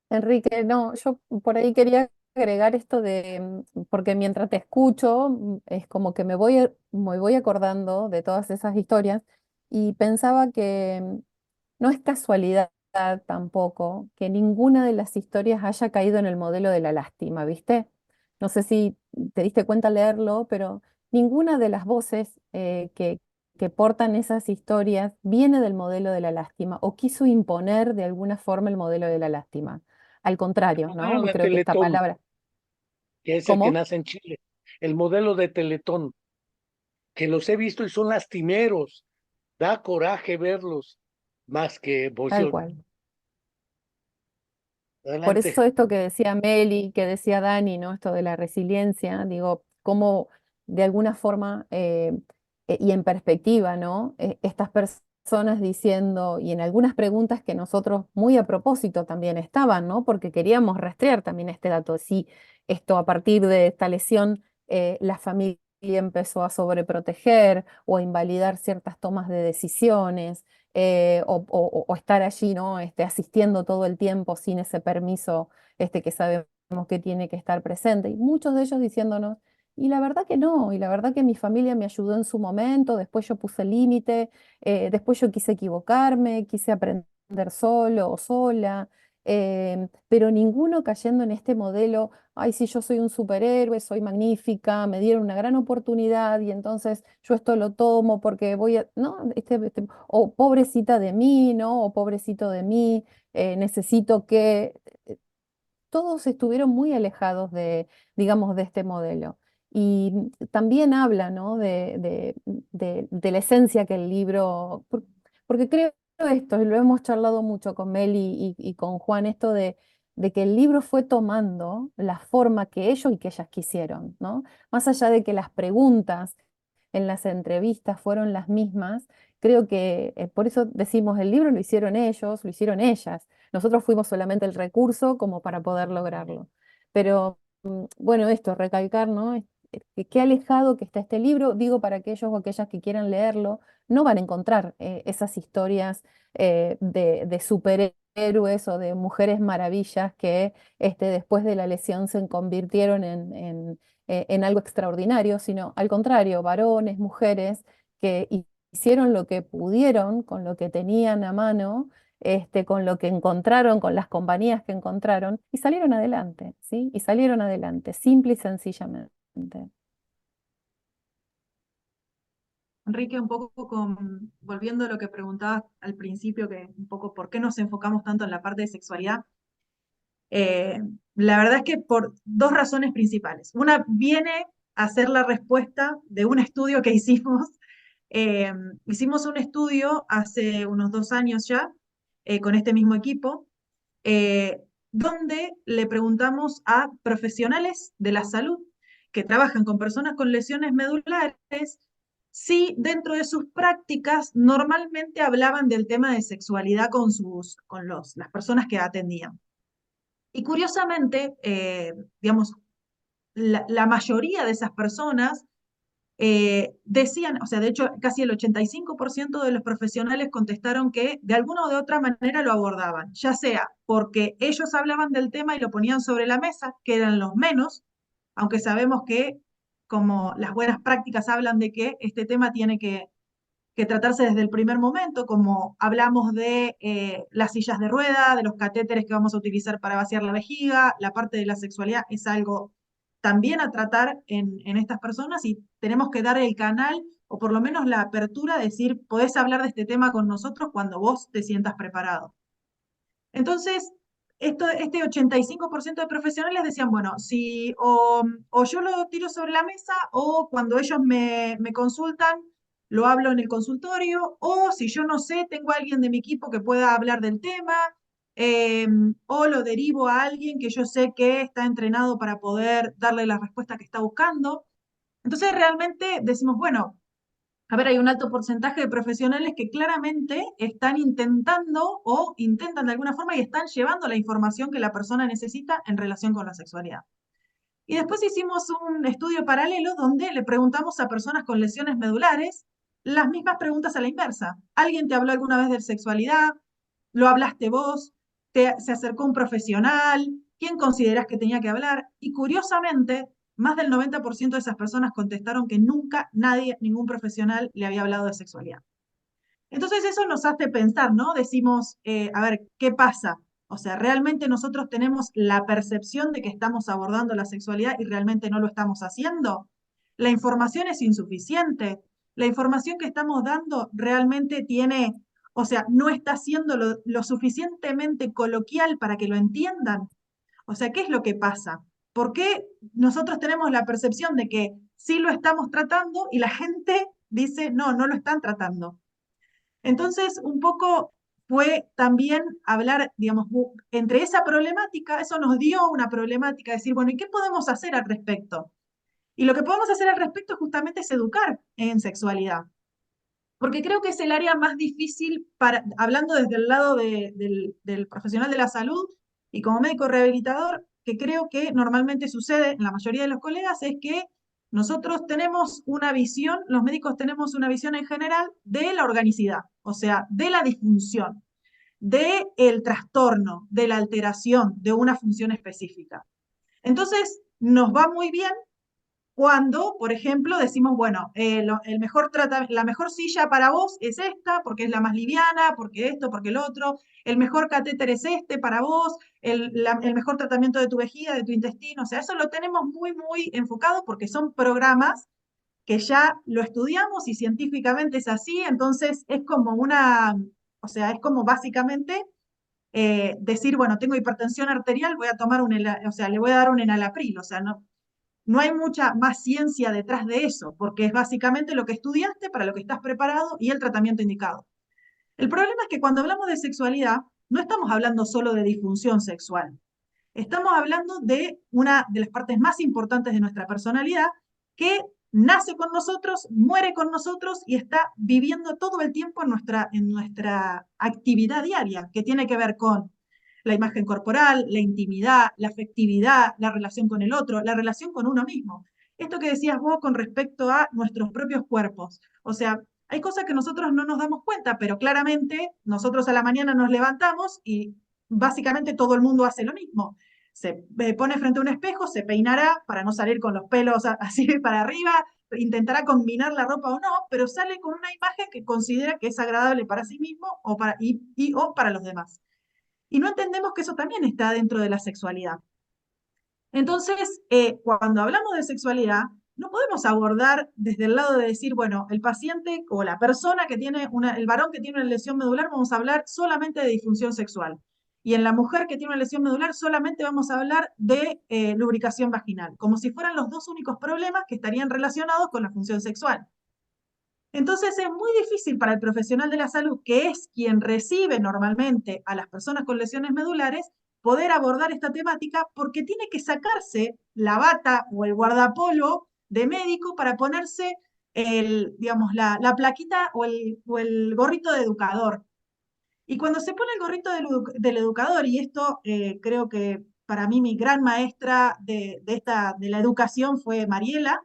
Enrique, no, yo por ahí quería agregar esto de, porque mientras te escucho, es como que me voy acordando de todas esas historias y pensaba que no es casualidad tampoco que ninguna de las historias haya caído en el modelo de la lástima, ¿viste? No sé si te diste cuenta al leerlo, pero ninguna de las voces que portan esas historias viene del modelo de la lástima o quiso imponer de alguna forma el modelo de la lástima. Al contrario, Modelo ¿no? de Creo que esta Teletón, palabra, que es el que ¿cómo? nace en Chile. El modelo de Teletón, que los he visto y son lastimeros. Da coraje verlos más que Tal emoción. cual. Por Adelante. eso esto que decía Meli, que decía Dani, ¿no? Esto de la resiliencia, digo, cómo de alguna forma y en perspectiva, ¿no? Estas personas diciendo, y en algunas preguntas que nosotros muy a propósito también estaban, ¿no? Porque queríamos rastrear también este dato, si esto a partir de esta lesión la familia empezó a sobreproteger o a invalidar ciertas tomas de decisiones o estar allí, ¿no? Asistiendo todo el tiempo sin ese permiso que sabemos que tiene que estar presente. Y muchos de ellos diciéndonos, y la verdad que no, y la verdad que mi familia me ayudó en su momento, después yo puse límite, después yo quise equivocarme, quise aprender solo o sola, pero ninguno cayendo en este modelo, ay, sí, yo soy un superhéroe, soy magnífica, me dieron una gran oportunidad y entonces yo esto lo tomo porque voy a, ¿no? O pobrecita de mí, ¿no? O pobrecito de mí, necesito que todos estuvieron muy alejados de, digamos, de este modelo. Y también habla, ¿no? de la esencia que el libro, porque creo esto, y lo hemos charlado mucho con Mel y con Juan, esto de que el libro fue tomando la forma que ellos y que ellas quisieron, ¿no? Más allá de que las preguntas en las entrevistas fueron las mismas, creo que por eso decimos el libro lo hicieron ellos, lo hicieron ellas. Nosotros fuimos solamente el recurso como para poder lograrlo. Pero bueno, esto, recalcar, ¿no? Que qué alejado que está este libro, digo, para aquellos o aquellas que quieran leerlo, no van a encontrar esas historias de superhéroes o de mujeres maravillas que después de la lesión se convirtieron en algo extraordinario, sino al contrario, varones, mujeres que hicieron lo que pudieron con lo que tenían a mano, con lo que encontraron, con las compañías que encontraron, y salieron adelante, ¿sí? Y salieron adelante, simple y sencillamente. Enrique, un poco volviendo a lo que preguntabas al principio, que un poco por qué nos enfocamos tanto en la parte de sexualidad. Eh, la verdad es que por dos razones principales. Una viene a ser la respuesta de un estudio que hicimos. Hicimos un estudio hace unos 2 años ya con este mismo equipo, donde le preguntamos a profesionales de la salud que trabajan con personas con lesiones medulares si dentro de sus prácticas normalmente hablaban del tema de sexualidad con las personas que atendían. Y curiosamente, digamos, la mayoría de esas personas decían, o sea, de hecho, casi el 85% de los profesionales contestaron que de alguna o de otra manera lo abordaban, ya sea porque ellos hablaban del tema y lo ponían sobre la mesa, que eran los menos, aunque sabemos que como las buenas prácticas hablan de que este tema tiene que tratarse desde el primer momento, como hablamos de las sillas de rueda, de los catéteres que vamos a utilizar para vaciar la vejiga, la parte de la sexualidad es algo también a tratar en estas personas y tenemos que dar el canal o por lo menos la apertura de decir, podés hablar de este tema con nosotros cuando vos te sientas preparado. Entonces, este 85% de profesionales decían, bueno, si o yo lo tiro sobre la mesa o cuando ellos me consultan, lo hablo en el consultorio, o si yo no sé, tengo a alguien de mi equipo que pueda hablar del tema, o lo derivo a alguien que yo sé que está entrenado para poder darle la respuesta que está buscando. Entonces, realmente decimos, bueno, a ver, hay un alto porcentaje de profesionales que claramente están intentando o intentan de alguna forma y están llevando la información que la persona necesita en relación con la sexualidad. Y después hicimos un estudio paralelo donde le preguntamos a personas con lesiones medulares las mismas preguntas a la inversa. ¿Alguien te habló alguna vez de sexualidad? ¿Lo hablaste vos? ¿Se acercó un profesional? ¿Quién considerás que tenía que hablar? Y curiosamente, más del 90% de esas personas contestaron que nunca nadie, ningún profesional le había hablado de sexualidad. Entonces eso nos hace pensar, ¿no? Decimos, a ver, ¿qué pasa? O sea, ¿realmente nosotros tenemos la percepción de que estamos abordando la sexualidad y realmente no lo estamos haciendo? La información es insuficiente. La información que estamos dando realmente tiene, o sea, no está siendo lo suficientemente coloquial para que lo entiendan. O sea, ¿qué es lo que pasa? ¿Por qué nosotros tenemos la percepción de que sí lo estamos tratando y la gente dice, no, no lo están tratando? Entonces, un poco fue también hablar, digamos, entre esa problemática, eso nos dio una problemática, decir, bueno, ¿y qué podemos hacer al respecto? Y lo que podemos hacer al respecto justamente es educar en sexualidad, porque creo que es el área más difícil para, hablando desde el lado del profesional de la salud y como médico rehabilitador, que creo que normalmente sucede en la mayoría de los colegas, es que nosotros tenemos una visión, los médicos tenemos una visión en general de la organicidad, o sea, de la disfunción, del trastorno, de la alteración de una función específica. Entonces, nos va muy bien cuando, por ejemplo, decimos, bueno, la mejor silla para vos es esta, porque es la más liviana, porque esto, porque el otro, el mejor catéter es este para vos, el mejor tratamiento de tu vejiga, de tu intestino, o sea, eso lo tenemos muy, muy enfocado porque son programas que ya lo estudiamos y científicamente es así, entonces es como o sea, es como básicamente decir, bueno, tengo hipertensión arterial, voy a tomar o sea, le voy a dar un enalapril, o sea, no hay mucha más ciencia detrás de eso, porque es básicamente lo que estudiaste para lo que estás preparado y el tratamiento indicado. El problema es que cuando hablamos de sexualidad, no estamos hablando solo de disfunción sexual. Estamos hablando de una de las partes más importantes de nuestra personalidad que nace con nosotros, muere con nosotros y está viviendo todo el tiempo en nuestra actividad diaria, que tiene que ver con la imagen corporal, la intimidad, la afectividad, la relación con el otro, la relación con uno mismo. Esto que decías vos con respecto a nuestros propios cuerpos. O sea, hay cosas que nosotros no nos damos cuenta, pero claramente nosotros a la mañana nos levantamos y básicamente todo el mundo hace lo mismo. Se pone frente a un espejo, se peinará para no salir con los pelos así para arriba, intentará combinar la ropa o no, pero sale con una imagen que considera que es agradable para sí mismo o para los demás. Y no entendemos que eso también está dentro de la sexualidad. Entonces, cuando hablamos de sexualidad, no podemos abordar desde el lado de decir, bueno, el paciente o la persona que tiene el varón que tiene una lesión medular, vamos a hablar solamente de disfunción sexual. Y en la mujer que tiene una lesión medular, solamente vamos a hablar de lubricación vaginal, como si fueran los dos únicos problemas que estarían relacionados con la función sexual. Entonces es muy difícil para el profesional de la salud, que es quien recibe normalmente a las personas con lesiones medulares, poder abordar esta temática porque tiene que sacarse la bata o el guardapolvo de médico para ponerse digamos, la plaquita o el gorrito de educador. Y cuando se pone el gorrito del educador, y esto creo que para mí mi gran maestra de la educación fue Mariela,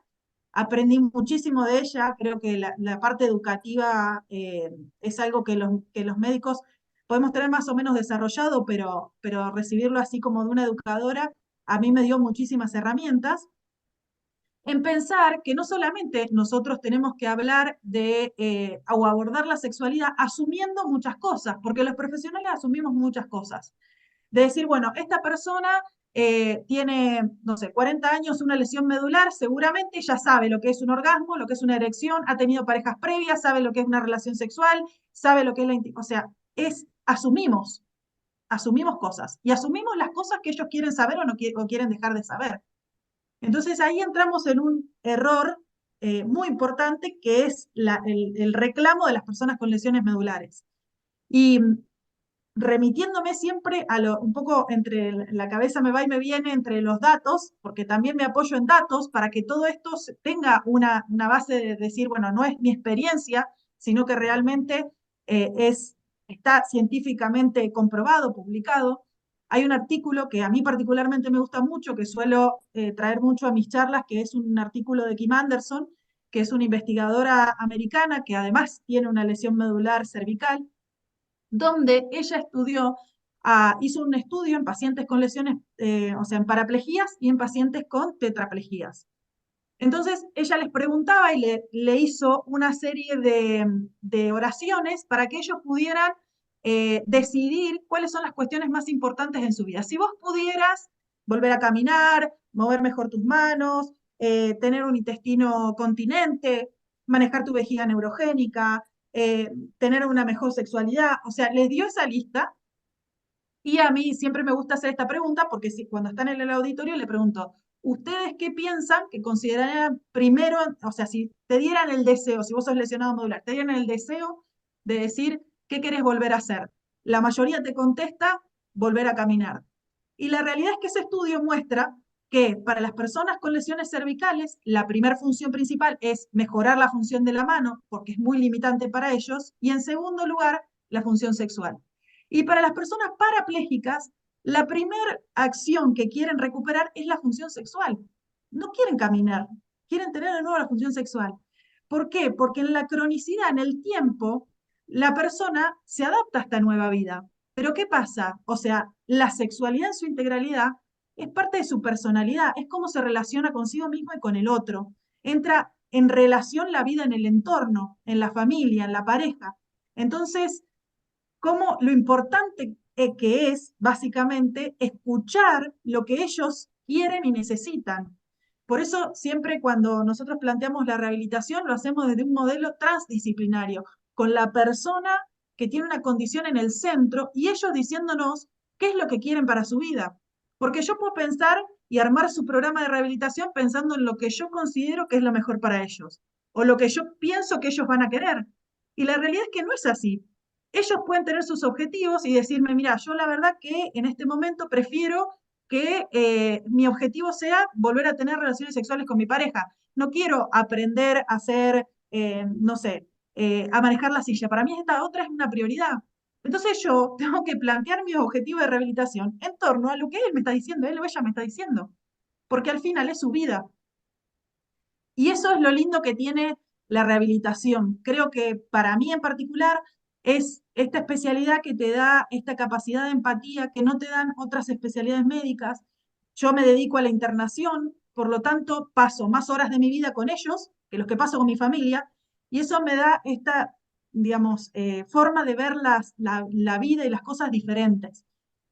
aprendí muchísimo de ella, creo que la parte educativa es algo que los médicos podemos tener más o menos desarrollado, pero recibirlo así como de una educadora a mí me dio muchísimas herramientas en pensar que no solamente nosotros tenemos que hablar o abordar la sexualidad asumiendo muchas cosas, porque los profesionales asumimos muchas cosas. De decir, bueno, esta persona tiene, no sé, 40 años, una lesión medular, seguramente ya sabe lo que es un orgasmo, lo que es una erección, ha tenido parejas previas, sabe lo que es una relación sexual, sabe lo que es o sea, asumimos cosas y asumimos las cosas que ellos quieren saber o quieren dejar de saber. Entonces ahí entramos en un error muy importante que es el reclamo de las personas con lesiones medulares. Y remitiéndome siempre un poco entre la cabeza me va y me viene entre los datos, porque también me apoyo en datos para que todo esto tenga una base de decir, bueno, no es mi experiencia, sino que realmente está científicamente comprobado, publicado. Hay un artículo que a mí particularmente me gusta mucho, que suelo traer mucho a mis charlas, que es un artículo de Kim Anderson, que es una investigadora americana que además tiene una lesión medular cervical, donde ella hizo un estudio en pacientes con lesiones, o sea, en paraplejías y en pacientes con tetraplejías. Entonces ella les preguntaba y le hizo una serie de oraciones para que ellos pudieran decidir cuáles son las cuestiones más importantes en su vida. Si vos pudieras volver a caminar, mover mejor tus manos, tener un intestino continente, manejar tu vejiga neurogénica, tener una mejor sexualidad, o sea, les dio esa lista. Y a mí siempre me gusta hacer esta pregunta porque cuando están en el auditorio le pregunto, ¿ustedes qué piensan que considerarían primero, o sea, si te dieran el deseo, si vos sos lesionado modular, te dieran el deseo de decir qué querés volver a hacer? La mayoría te contesta volver a caminar. Y la realidad es que ese estudio muestra que para las personas con lesiones cervicales, la primera función principal es mejorar la función de la mano, porque es muy limitante para ellos, y en segundo lugar, la función sexual. Y para las personas parapléjicas, la primera acción que quieren recuperar es la función sexual. No quieren caminar, quieren tener de nuevo la función sexual. ¿Por qué? Porque en la cronicidad, en el tiempo, la persona se adapta a esta nueva vida. Pero ¿qué pasa? O sea, la sexualidad en su integralidad es parte de su personalidad, es cómo se relaciona consigo mismo y con el otro. Entra en relación la vida en el entorno, en la familia, en la pareja. Entonces, como lo importante que es, básicamente, escuchar lo que ellos quieren y necesitan. Por eso, siempre cuando nosotros planteamos la rehabilitación, lo hacemos desde un modelo transdisciplinario, con la persona que tiene una condición en el centro y ellos diciéndonos qué es lo que quieren para su vida. Porque yo puedo pensar y armar su programa de rehabilitación pensando en lo que yo considero que es lo mejor para ellos, o lo que yo pienso que ellos van a querer. Y la realidad es que no es así. Ellos pueden tener sus objetivos y decirme, mira, yo la verdad que en este momento prefiero que mi objetivo sea volver a tener relaciones sexuales con mi pareja. No quiero aprender a hacer, no sé, a manejar la silla. Para mí esta otra es una prioridad. Entonces yo tengo que plantear mi objetivo de rehabilitación en torno a lo que él me está diciendo, él o ella me está diciendo, porque al final es su vida. Y eso es lo lindo que tiene la rehabilitación. Creo que para mí en particular es esta especialidad que te da esta capacidad de empatía que no te dan otras especialidades médicas. Yo me dedico a la internación, por lo tanto paso más horas de mi vida con ellos que los que paso con mi familia, y eso me da esta, digamos, forma de ver la vida y las cosas diferentes.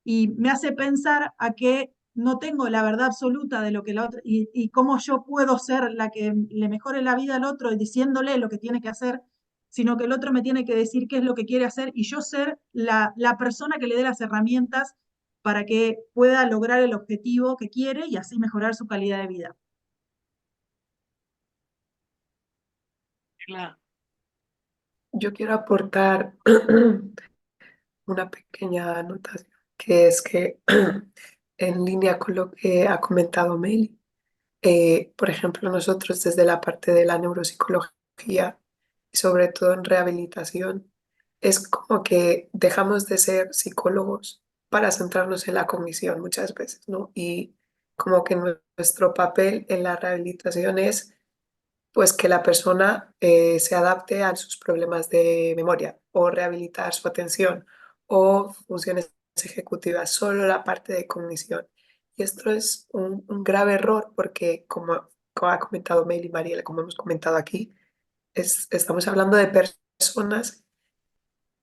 Y me hace pensar a que no tengo la verdad absoluta de lo que la otra, y cómo yo puedo ser la que le mejore la vida al otro y diciéndole lo que tiene que hacer, sino que el otro me tiene que decir qué es lo que quiere hacer y yo ser la persona que le dé las herramientas para que pueda lograr el objetivo que quiere y así mejorar su calidad de vida. Claro. Yo quiero aportar una pequeña anotación, que es que en línea con lo que ha comentado Meli, por ejemplo, nosotros desde la parte de la neuropsicología, y sobre todo en rehabilitación, es como que dejamos de ser psicólogos para centrarnos en la cognición muchas veces, ¿no? Y como que nuestro papel en la rehabilitación es pues que la persona se adapte a sus problemas de memoria o rehabilitar su atención o funciones ejecutivas, solo la parte de cognición. Y esto es un grave error porque, como ha comentado Mel y Mariela, como hemos comentado aquí, estamos hablando de personas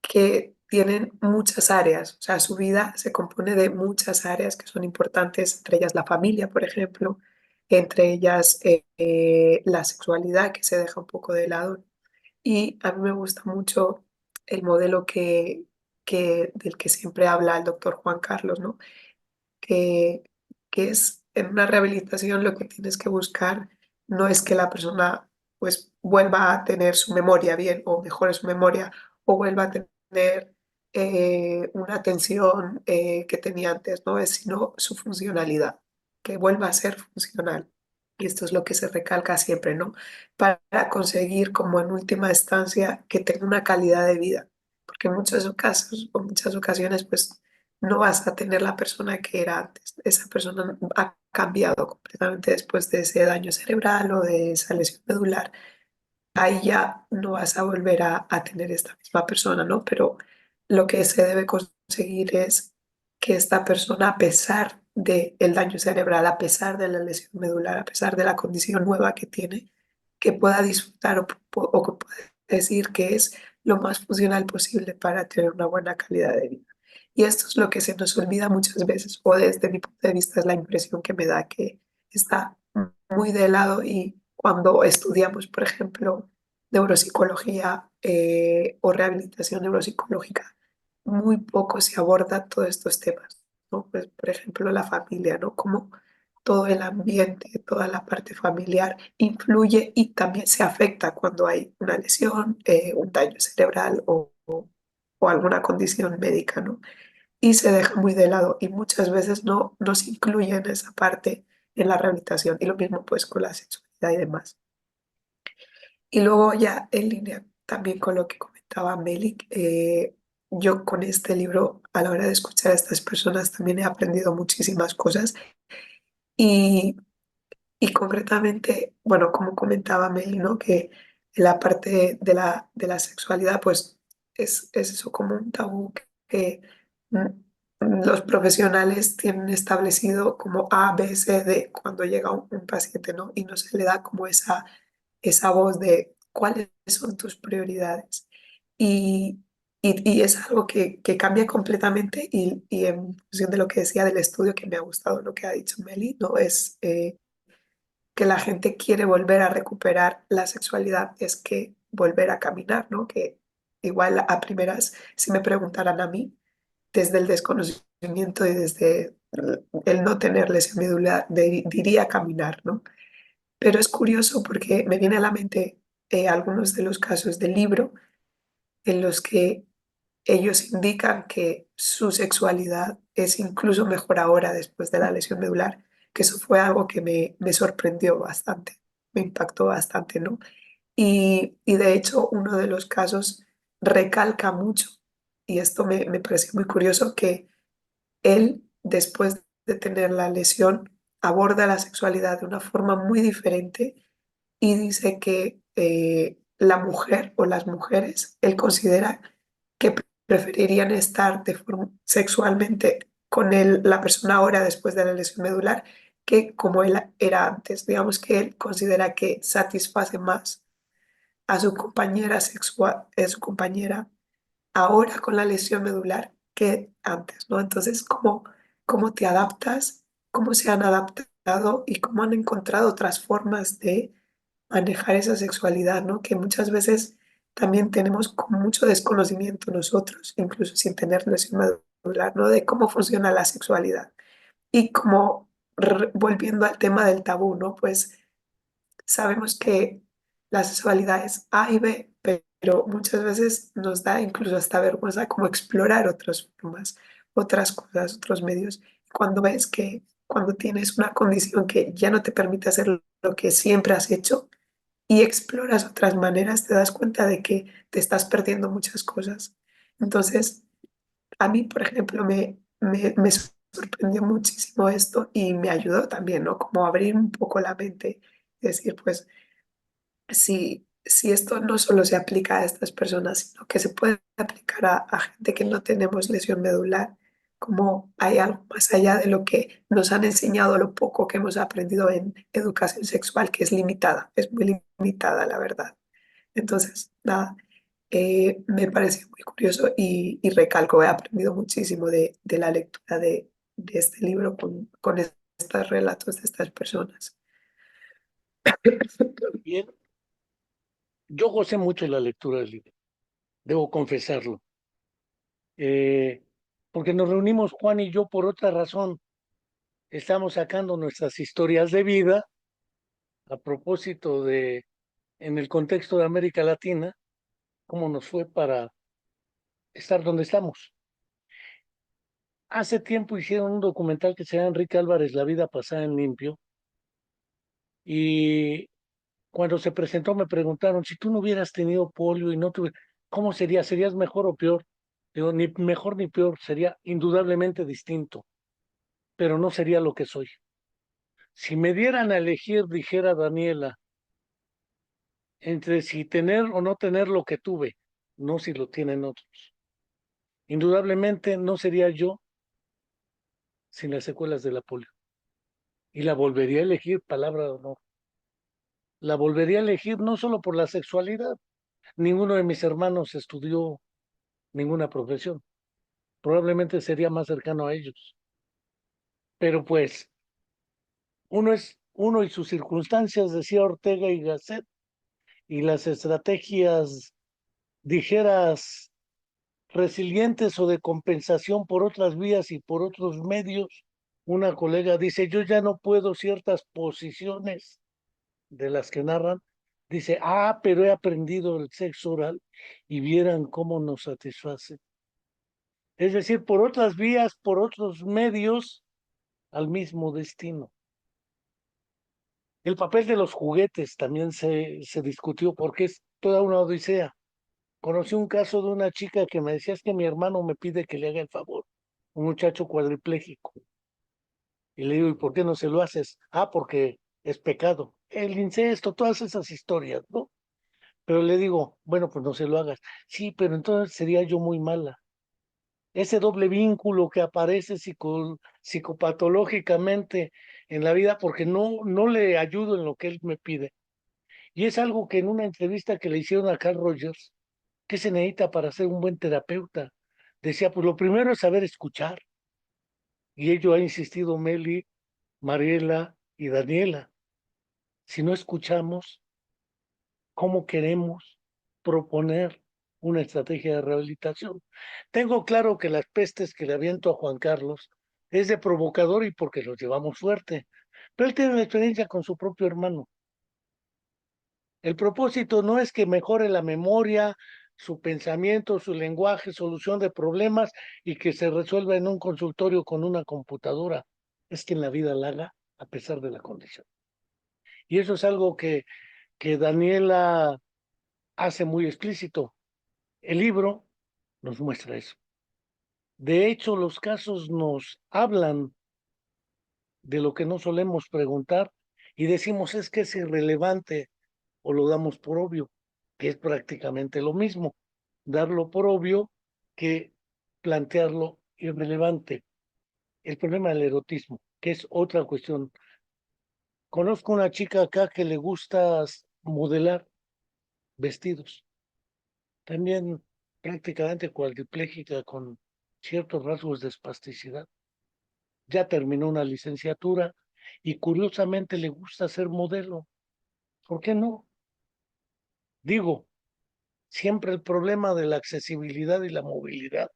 que tienen muchas áreas, o sea, su vida se compone de muchas áreas que son importantes, entre ellas la familia, por ejemplo, entre ellas la sexualidad que se deja un poco de lado. Y a mí me gusta mucho el modelo del que siempre habla el doctor Juan Carlos, ¿no? Que, que es en una rehabilitación lo que tienes que buscar no es que la persona pues vuelva a tener su memoria bien o mejore su memoria o vuelva a tener una atención que tenía antes, no es sino su funcionalidad, que vuelva a ser funcional. Y esto es lo que se recalca siempre, ¿no? Para conseguir como en última instancia que tenga una calidad de vida, porque en muchos casos o muchas ocasiones pues no vas a tener la persona que era antes. Esa persona ha cambiado completamente después de ese daño cerebral o de esa lesión medular. Ahí ya no vas a volver a tener esta misma persona, ¿no? Pero lo que se debe conseguir es que esta persona, a pesar del daño cerebral, a pesar de la lesión medular, a pesar de la condición nueva que tiene, que pueda disfrutar o que pueda decir que es lo más funcional posible para tener una buena calidad de vida. Y esto es lo que se nos olvida muchas veces, o desde mi punto de vista es la impresión que me da que está muy de lado y cuando estudiamos, por ejemplo, neuropsicología o rehabilitación neuropsicológica, muy poco se aborda todos estos temas, ¿no? Pues, por ejemplo, la familia, ¿no? Cómo todo el ambiente, toda la parte familiar influye y también se afecta cuando hay una lesión, un daño cerebral o alguna condición médica, ¿no? Y se deja muy de lado y muchas veces no se incluye en esa parte en la rehabilitación y lo mismo pues con la sexualidad y demás. Y luego ya en línea también con lo que comentaba Melik, yo con este libro a la hora de escuchar a estas personas también he aprendido muchísimas cosas y, y concretamente, bueno, como comentaba Meli, ¿no? Que la parte de la sexualidad pues es eso como un tabú que los profesionales tienen establecido como A, B, C, D cuando llega un paciente, ¿no? Y no se le da como esa voz de cuáles son tus prioridades. Y, y es algo que cambia completamente y en función de lo que decía del estudio que me ha gustado lo que ha dicho Meli, ¿no? Es que la gente quiere volver a recuperar la sexualidad, es que volver a caminar, ¿no? Que igual a primeras, si me preguntaran a mí, desde el desconocimiento y desde el no tener lesión medular, diría caminar, ¿no? Pero es curioso porque me viene a la mente algunos de los casos del libro en los que ellos indican que su sexualidad es incluso mejor ahora después de la lesión medular, que eso fue algo que me sorprendió bastante, me impactó bastante, ¿no? Y de hecho uno de los casos recalca mucho, y esto me pareció muy curioso, que él, después de tener la lesión, aborda la sexualidad de una forma muy diferente y dice que la mujer o las mujeres, él considera que preferirían estar sexualmente con la persona ahora después de la lesión medular que como él era antes. Digamos que él considera que satisface más a su compañera sexual, a su compañera ahora con la lesión medular que antes, ¿no? Entonces, ¿cómo te adaptas? ¿Cómo se han adaptado y cómo han encontrado otras formas de manejar esa sexualidad, ¿no? Que muchas veces también tenemos con mucho desconocimiento nosotros, incluso sin tener lesión medular, ¿no? De cómo funciona la sexualidad. Y como volviendo al tema del tabú, ¿no? Pues sabemos que la sexualidad es A y B, pero muchas veces nos da incluso hasta vergüenza como explorar otras formas, otras cosas, otros medios. Cuando ves que cuando tienes una condición que ya no te permite hacer lo que siempre has hecho y exploras otras maneras, te das cuenta de que te estás perdiendo muchas cosas. Entonces, a mí, por ejemplo, me sorprendió muchísimo esto y me ayudó también, ¿no? Como a abrir un poco la mente, decir, pues, si esto no solo se aplica a estas personas, sino que se puede aplicar a gente que no tenemos lesión medular, como hay algo más allá de lo que nos han enseñado, lo poco que hemos aprendido en educación sexual, que es limitada, es muy limitada, la verdad. Entonces, nada, me pareció muy curioso y recalco, he aprendido muchísimo de la lectura de este libro con estos relatos de estas personas. Bien, yo gocé mucho la lectura del libro, debo confesarlo, eh, porque nos reunimos Juan y yo por otra razón. Estamos sacando nuestras historias de vida a propósito de, en el contexto de América Latina, cómo nos fue para estar donde estamos. Hace tiempo hicieron un documental que se llama Enrique Álvarez, La vida pasada en limpio, y cuando se presentó me preguntaron, si tú no hubieras tenido polio y no tuve, ¿cómo sería? ¿Serías mejor o peor? Digo, ni mejor ni peor, sería indudablemente distinto, pero no sería lo que soy. Si me dieran a elegir, dijera Daniela, entre si tener o no tener lo que tuve, no si lo tienen otros. Indudablemente no sería yo, sin las secuelas de la polio. Y la volvería a elegir, palabra de honor. La volvería a elegir no solo por la sexualidad. Ninguno de mis hermanos estudió ninguna profesión. Probablemente sería más cercano a ellos. Pero pues, uno es uno y sus circunstancias, decía Ortega y Gasset, y las estrategias, dijeras, resilientes o de compensación por otras vías y por otros medios. Una colega dice, yo ya no puedo ciertas posiciones de las que narran. Dice, pero he aprendido el sexo oral y vieran cómo nos satisface. Es decir, por otras vías, por otros medios, al mismo destino. El papel de los juguetes también se discutió porque es toda una odisea. Conocí un caso de una chica que me decía, es que mi hermano me pide que le haga el favor, un muchacho cuadripléjico. Y le digo, ¿y por qué no se lo haces? Porque es pecado. El incesto, todas esas historias, ¿no? Pero le digo, bueno, pues no se lo hagas. Sí, pero entonces sería yo muy mala. Ese doble vínculo que aparece psicopatológicamente en la vida porque no le ayudo en lo que él me pide. Y es algo que en una entrevista que le hicieron a Carl Rogers, ¿qué se necesita para ser un buen terapeuta? Decía, pues lo primero es saber escuchar. Y ello ha insistido Meli, Mariela y Daniela. Si no escuchamos, ¿cómo queremos proponer una estrategia de rehabilitación? Tengo claro que las pestes que le aviento a Juan Carlos es de provocador y porque los llevamos fuerte, pero él tiene una experiencia con su propio hermano. El propósito no es que mejore la memoria, su pensamiento, su lenguaje, solución de problemas y que se resuelva en un consultorio con una computadora. Es que en la vida la haga a pesar de la condición. Y eso es algo que Daniela hace muy explícito. El libro nos muestra eso. De hecho, los casos nos hablan de lo que no solemos preguntar y decimos es que es irrelevante o lo damos por obvio, que es prácticamente lo mismo, darlo por obvio que plantearlo irrelevante. El problema del erotismo, que es otra cuestión. Conozco una chica acá que le gusta modelar vestidos, también prácticamente cuadripléjica con ciertos rasgos de espasticidad. Ya terminó una licenciatura y curiosamente le gusta ser modelo. ¿Por qué no? Digo, siempre el problema de la accesibilidad y la movilidad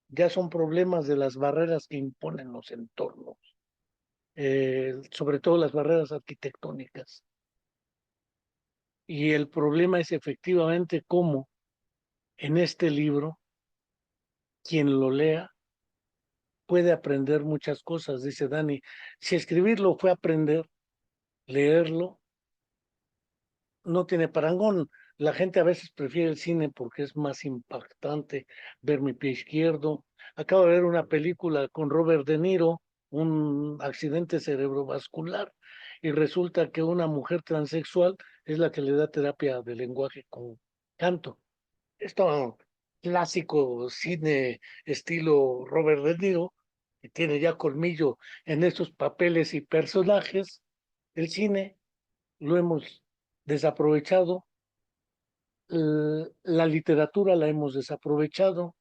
ya son problemas de las barreras que imponen los entornos, sobre todo las barreras arquitectónicas. Y el problema es efectivamente cómo en este libro, quien lo lea puede aprender muchas cosas, dice Dani. Si escribirlo fue aprender, leerlo no tiene parangón. La gente a veces prefiere el cine porque es más impactante ver Mi pie izquierdo. Acabo de ver una película con Robert De Niro, un accidente cerebrovascular, y resulta que una mujer transexual es la que le da terapia de lenguaje con canto. Esto clásico cine estilo Robert De Niro, que tiene ya colmillo en estos papeles y personajes. El cine lo hemos desaprovechado, la literatura la hemos desaprovechado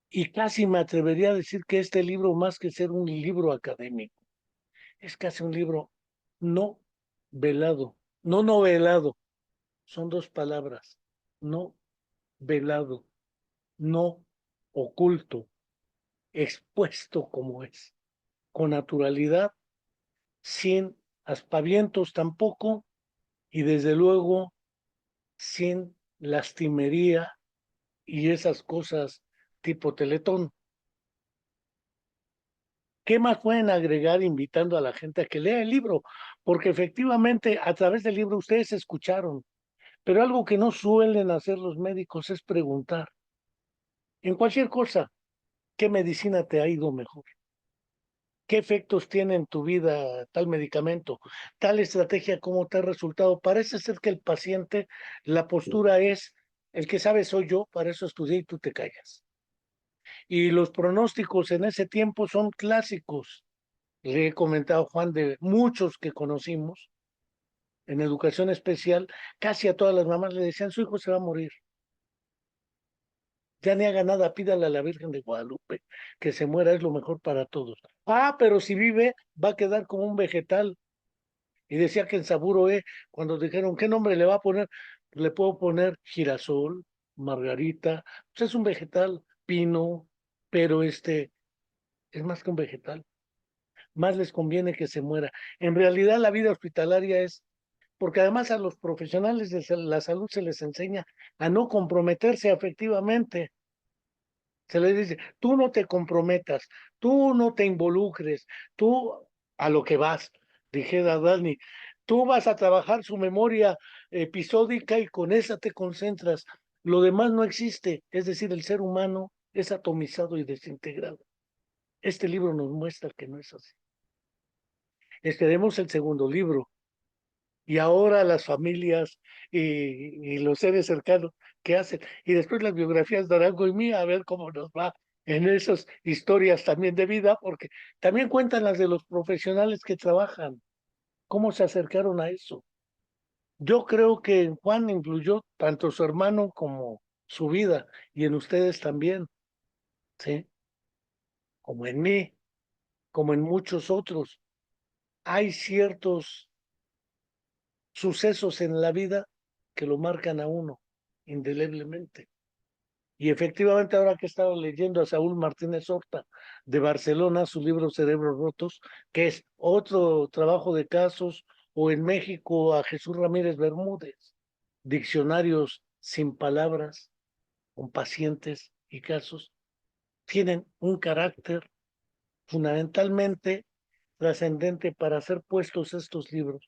y casi me atrevería a decir que este libro, más que ser un libro académico, es casi un libro no velado, no novelado, son dos palabras, no velado, no oculto, expuesto como es, con naturalidad, sin aspavientos tampoco y desde luego sin lastimería y esas cosas tipo Teletón. ¿Qué más pueden agregar invitando a la gente a que lea el libro? Porque efectivamente a través del libro ustedes escucharon, pero algo que no suelen hacer los médicos es preguntar, en cualquier cosa, ¿qué medicina te ha ido mejor? ¿Qué efectos tiene en tu vida tal medicamento? Tal estrategia, ¿cómo te ha resultado? Parece ser que el paciente, la postura es, el que sabe soy yo, para eso estudié y tú te callas. Y los pronósticos en ese tiempo son clásicos. Le he comentado a Juan de muchos que conocimos en educación especial, casi a todas las mamás le decían, su hijo se va a morir. Ya ni haga nada, pídale a la Virgen de Guadalupe que se muera, es lo mejor para todos. Ah, pero si vive, va a quedar como un vegetal. Y decía que en Saburo, cuando dijeron, ¿qué nombre le va a poner? Le puedo poner girasol, margarita, pues es un vegetal, pino, pero es más que un vegetal. Más les conviene que se muera. En realidad la vida hospitalaria es, porque además a los profesionales de la salud se les enseña a no comprometerse afectivamente. Se les dice, tú no te comprometas, tú no te involucres, tú a lo que vas, dijera Dani, tú vas a trabajar su memoria episódica y con esa te concentras. Lo demás no existe, es decir, el ser humano es atomizado y desintegrado. Este libro nos muestra que no es así. Esperemos el segundo libro. Y ahora las familias y los seres cercanos, ¿qué hacen? Y después las biografías de Arango y mía, a ver cómo nos va en esas historias también de vida, porque también cuentan las de los profesionales que trabajan, cómo se acercaron a eso. Yo creo que en Juan influyó tanto su hermano como su vida, y en ustedes también, ¿sí? Como en mí, como en muchos otros. Hay ciertos sucesos en la vida que lo marcan a uno indeleblemente. Y efectivamente, ahora que he estado leyendo a Saúl Martínez Horta de Barcelona, su libro Cerebros Rotos, que es otro trabajo de casos, o en México a Jesús Ramírez Bermúdez, diccionarios sin palabras, con pacientes y casos, tienen un carácter fundamentalmente trascendente para ser puestos estos libros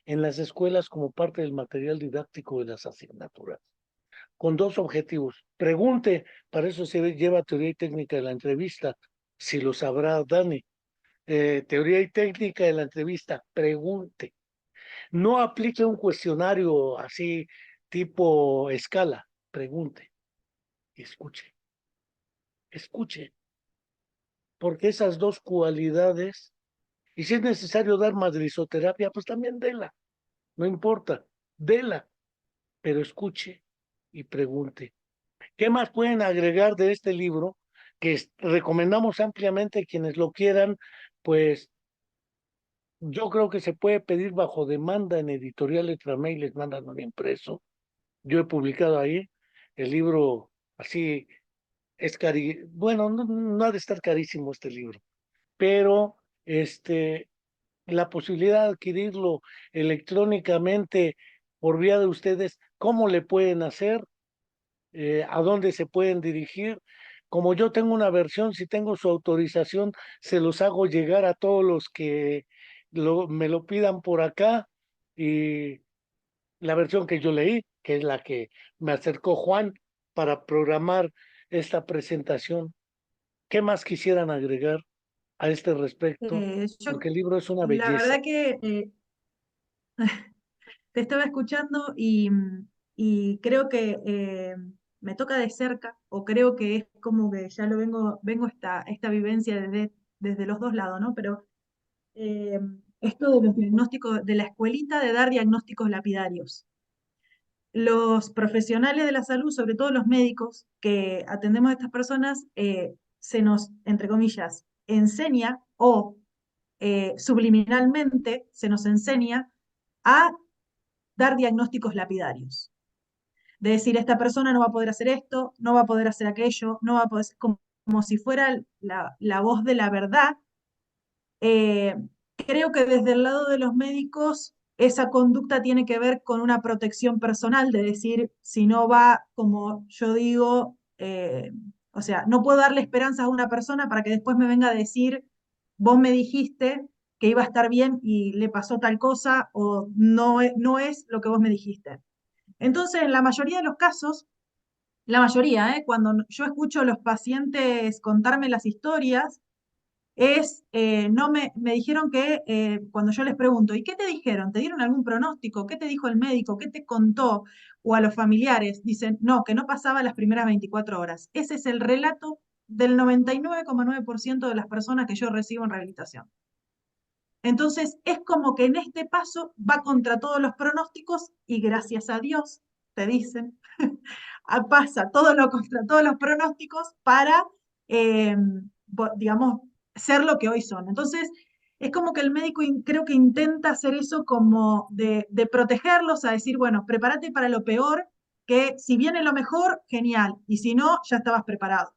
en las escuelas como parte del material didáctico de las asignaturas, con dos objetivos. Pregunte, para eso se lleva teoría y técnica de la entrevista, si lo sabrá Dani. Teoría y técnica de la entrevista, pregunte. No aplique un cuestionario así tipo escala, pregunte y escuche. Escuche, porque esas dos cualidades, y si es necesario dar madrizoterapia, pues también dela, no importa, dela, pero escuche y pregunte. ¿Qué más pueden agregar de este libro que recomendamos ampliamente quienes lo quieran? Pues yo creo que se puede pedir bajo demanda en Editorial Letramé y les mandan un impreso. Yo he publicado ahí el libro, así es bueno, no ha de estar carísimo este libro, pero la posibilidad de adquirirlo electrónicamente por vía de ustedes, ¿cómo le pueden hacer? A dónde se pueden dirigir. Como yo tengo una versión, si tengo su autorización, se los hago llegar a todos los que me lo pidan por acá. Y la versión que yo leí, que es la que me acercó Juan para programar esta presentación. ¿Qué más quisieran agregar a este respecto? Yo, Porque el libro es una la belleza. verdad que te estaba escuchando y creo que me toca de cerca, o creo que es como que ya lo vengo esta vivencia desde los dos lados, ¿no? Pero eh, esto de los diagnósticos, de la escuelita de dar diagnósticos lapidarios. Los profesionales de la salud, sobre todo los médicos que atendemos a estas personas, se nos, entre comillas, enseña o subliminalmente se nos enseña a dar diagnósticos lapidarios. De decir, esta persona no va a poder hacer esto, no va a poder hacer aquello, no va a poder, como si fuera la voz de la verdad. Creo que desde el lado de los médicos, esa conducta tiene que ver con una protección personal, de decir, si no va como yo digo, o sea, no puedo darle esperanza a una persona para que después me venga a decir, vos me dijiste que iba a estar bien y le pasó tal cosa, o no es lo que vos me dijiste. Entonces, en la mayoría de los casos, la mayoría, cuando yo escucho a los pacientes contarme las historias, no me dijeron que cuando yo les pregunto, ¿y qué te dijeron? ¿Te dieron algún pronóstico? ¿Qué te dijo el médico? ¿Qué te contó? O a los familiares dicen, no, que no pasaba las primeras 24 horas. Ese es el relato del 99,9% de las personas que yo recibo en rehabilitación. Entonces, es como que en este paso va contra todos los pronósticos y gracias a Dios, te dicen, pasa todo lo contra todos los pronósticos para, digamos, ser lo que hoy son. Entonces, es como que el médico creo que intenta hacer eso como de protegerlos, a decir, bueno, prepárate para lo peor, que si viene lo mejor, genial, y si no, ya estabas preparado.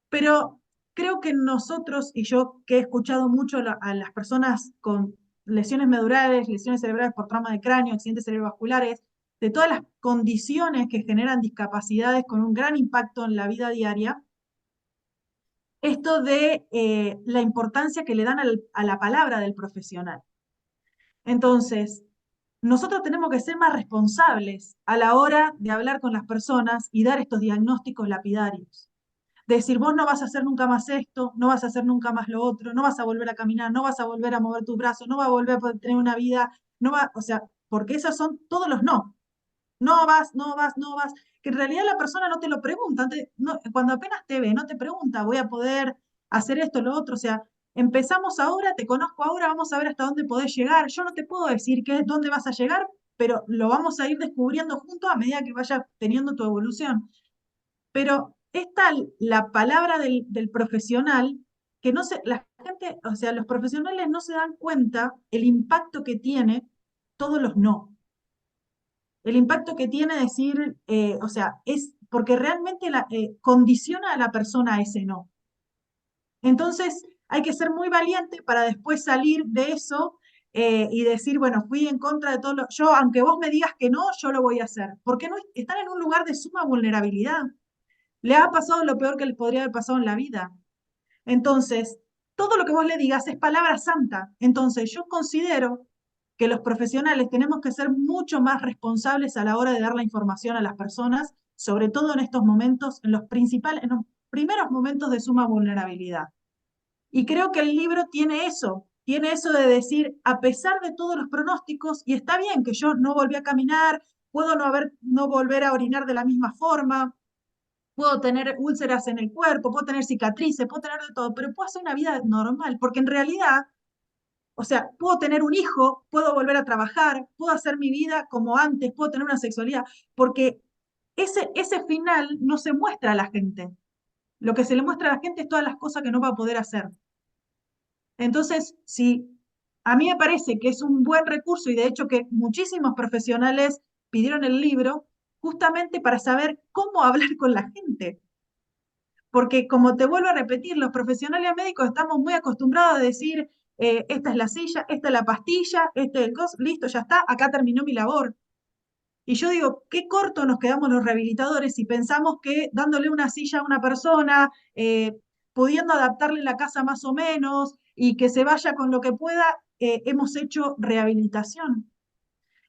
Pero creo que nosotros, y yo que he escuchado mucho a las personas con lesiones medulares, lesiones cerebrales por trauma de cráneo, accidentes cerebrovasculares, de todas las condiciones que generan discapacidades con un gran impacto en la vida diaria, esto de la importancia que le dan a la palabra del profesional. Entonces, nosotros tenemos que ser más responsables a la hora de hablar con las personas y dar estos diagnósticos lapidarios. Decir, vos no vas a hacer nunca más esto, no vas a hacer nunca más lo otro, no vas a volver a caminar, no vas a volver a mover tus brazos, no vas a volver a poder tener una vida, no va, o sea, porque esos son todos los no. No vas, no vas, no vas. Que en realidad la persona no te lo pregunta, cuando apenas te ve, no te pregunta, voy a poder hacer esto, lo otro, o sea, empezamos ahora, te conozco ahora, vamos a ver hasta dónde podés llegar. Yo no te puedo decir dónde vas a llegar, pero lo vamos a ir descubriendo juntos a medida que vayas teniendo tu evolución. Pero es tal la palabra del profesional que no se, la gente, o sea, los profesionales no se dan cuenta el impacto que tiene todos los no. El impacto que tiene decir, o sea, es porque realmente condiciona a la persona a ese no. Entonces, hay que ser muy valiente para después salir de eso y decir, bueno, fui en contra de todo lo. Yo, aunque vos me digas que no, yo lo voy a hacer. Porque no están en un lugar de suma vulnerabilidad. Le ha pasado lo peor que les podría haber pasado en la vida. Entonces, todo lo que vos le digas es palabra santa. Entonces, yo considero que los profesionales tenemos que ser mucho más responsables a la hora de dar la información a las personas, sobre todo en estos momentos, en los primeros momentos de suma vulnerabilidad. Y creo que el libro tiene eso de decir, a pesar de todos los pronósticos, y está bien que yo no volví a caminar, puedo no volver a orinar de la misma forma, puedo tener úlceras en el cuerpo, puedo tener cicatrices, puedo tener de todo, pero puedo hacer una vida normal, porque en realidad, o sea, puedo tener un hijo, puedo volver a trabajar, puedo hacer mi vida como antes, puedo tener una sexualidad, porque ese final no se muestra a la gente. Lo que se le muestra a la gente es todas las cosas que no va a poder hacer. Entonces, si a mí me parece que es un buen recurso y de hecho que muchísimos profesionales pidieron el libro justamente para saber cómo hablar con la gente. Porque como te vuelvo a repetir, los profesionales médicos estamos muy acostumbrados a decir, esta es la silla, esta es la pastilla, este es el cos, listo, ya está, acá terminó mi labor. Y yo digo, qué corto nos quedamos los rehabilitadores si pensamos que dándole una silla a una persona, pudiendo adaptarle la casa más o menos y que se vaya con lo que pueda, hemos hecho rehabilitación.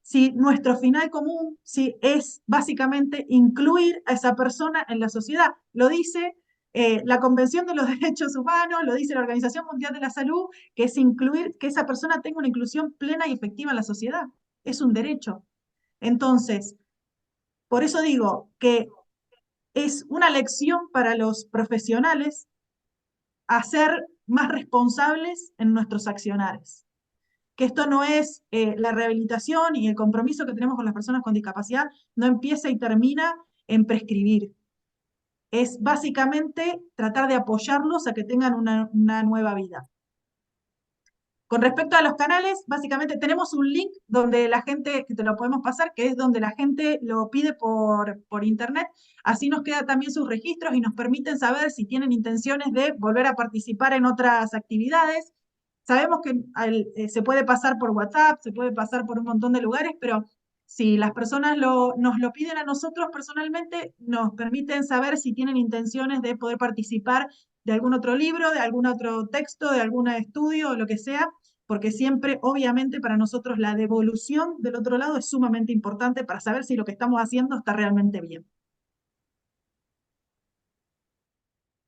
Si nuestro final común si es básicamente incluir a esa persona en la sociedad. Lo dice la Convención de los Derechos Humanos, lo dice la Organización Mundial de la Salud, que es incluir, que esa persona tenga una inclusión plena y efectiva en la sociedad. Es un derecho. Entonces, por eso digo que es una lección para los profesionales a ser más responsables en nuestros accionares. Que esto no es la rehabilitación y el compromiso que tenemos con las personas con discapacidad, no empieza y termina en prescribir. Es básicamente tratar de apoyarlos a que tengan una nueva vida. Con respecto a los canales, básicamente tenemos un link donde la gente, que te lo podemos pasar, que es donde la gente lo pide por internet. Así nos quedan también sus registros y nos permiten saber si tienen intenciones de volver a participar en otras actividades. Sabemos que se puede pasar por WhatsApp, se puede pasar por un montón de lugares, pero si las personas nos lo piden a nosotros personalmente, nos permiten saber si tienen intenciones de poder participar de algún otro libro, de algún otro texto, de algún estudio o lo que sea, porque siempre, obviamente, para nosotros la devolución del otro lado es sumamente importante para saber si lo que estamos haciendo está realmente bien.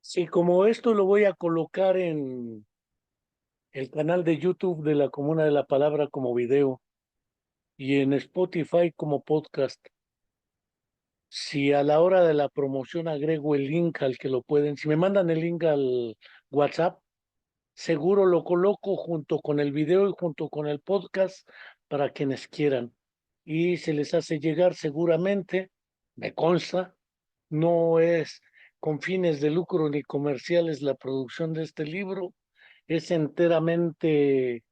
Sí, como esto lo voy a colocar en el canal de YouTube de la Comuna de la Palabra como video y en Spotify como podcast. Si a la hora de la promoción agrego el link al que lo pueden, si me mandan el link al WhatsApp, seguro lo coloco junto con el video y junto con el podcast para quienes quieran. Y se les hace llegar seguramente, me consta, no es con fines de lucro ni comerciales la producción de este libro, es enteramente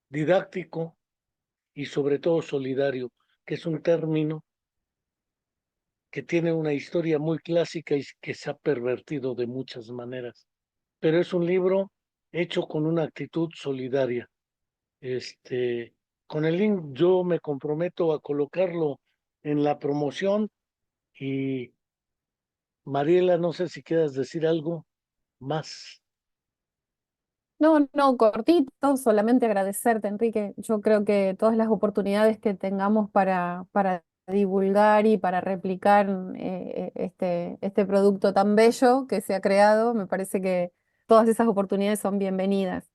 didáctico y sobre todo solidario, que es un término que tiene una historia muy clásica y que se ha pervertido de muchas maneras. Pero es un libro hecho con una actitud solidaria. Este, con el link yo me comprometo a colocarlo en la promoción y Mariela, no sé si quieras decir algo más. No, no, cortito, solamente agradecerte, Enrique. Yo creo que todas las oportunidades que tengamos para divulgar y para replicar este producto tan bello que se ha creado, me parece que todas esas oportunidades son bienvenidas.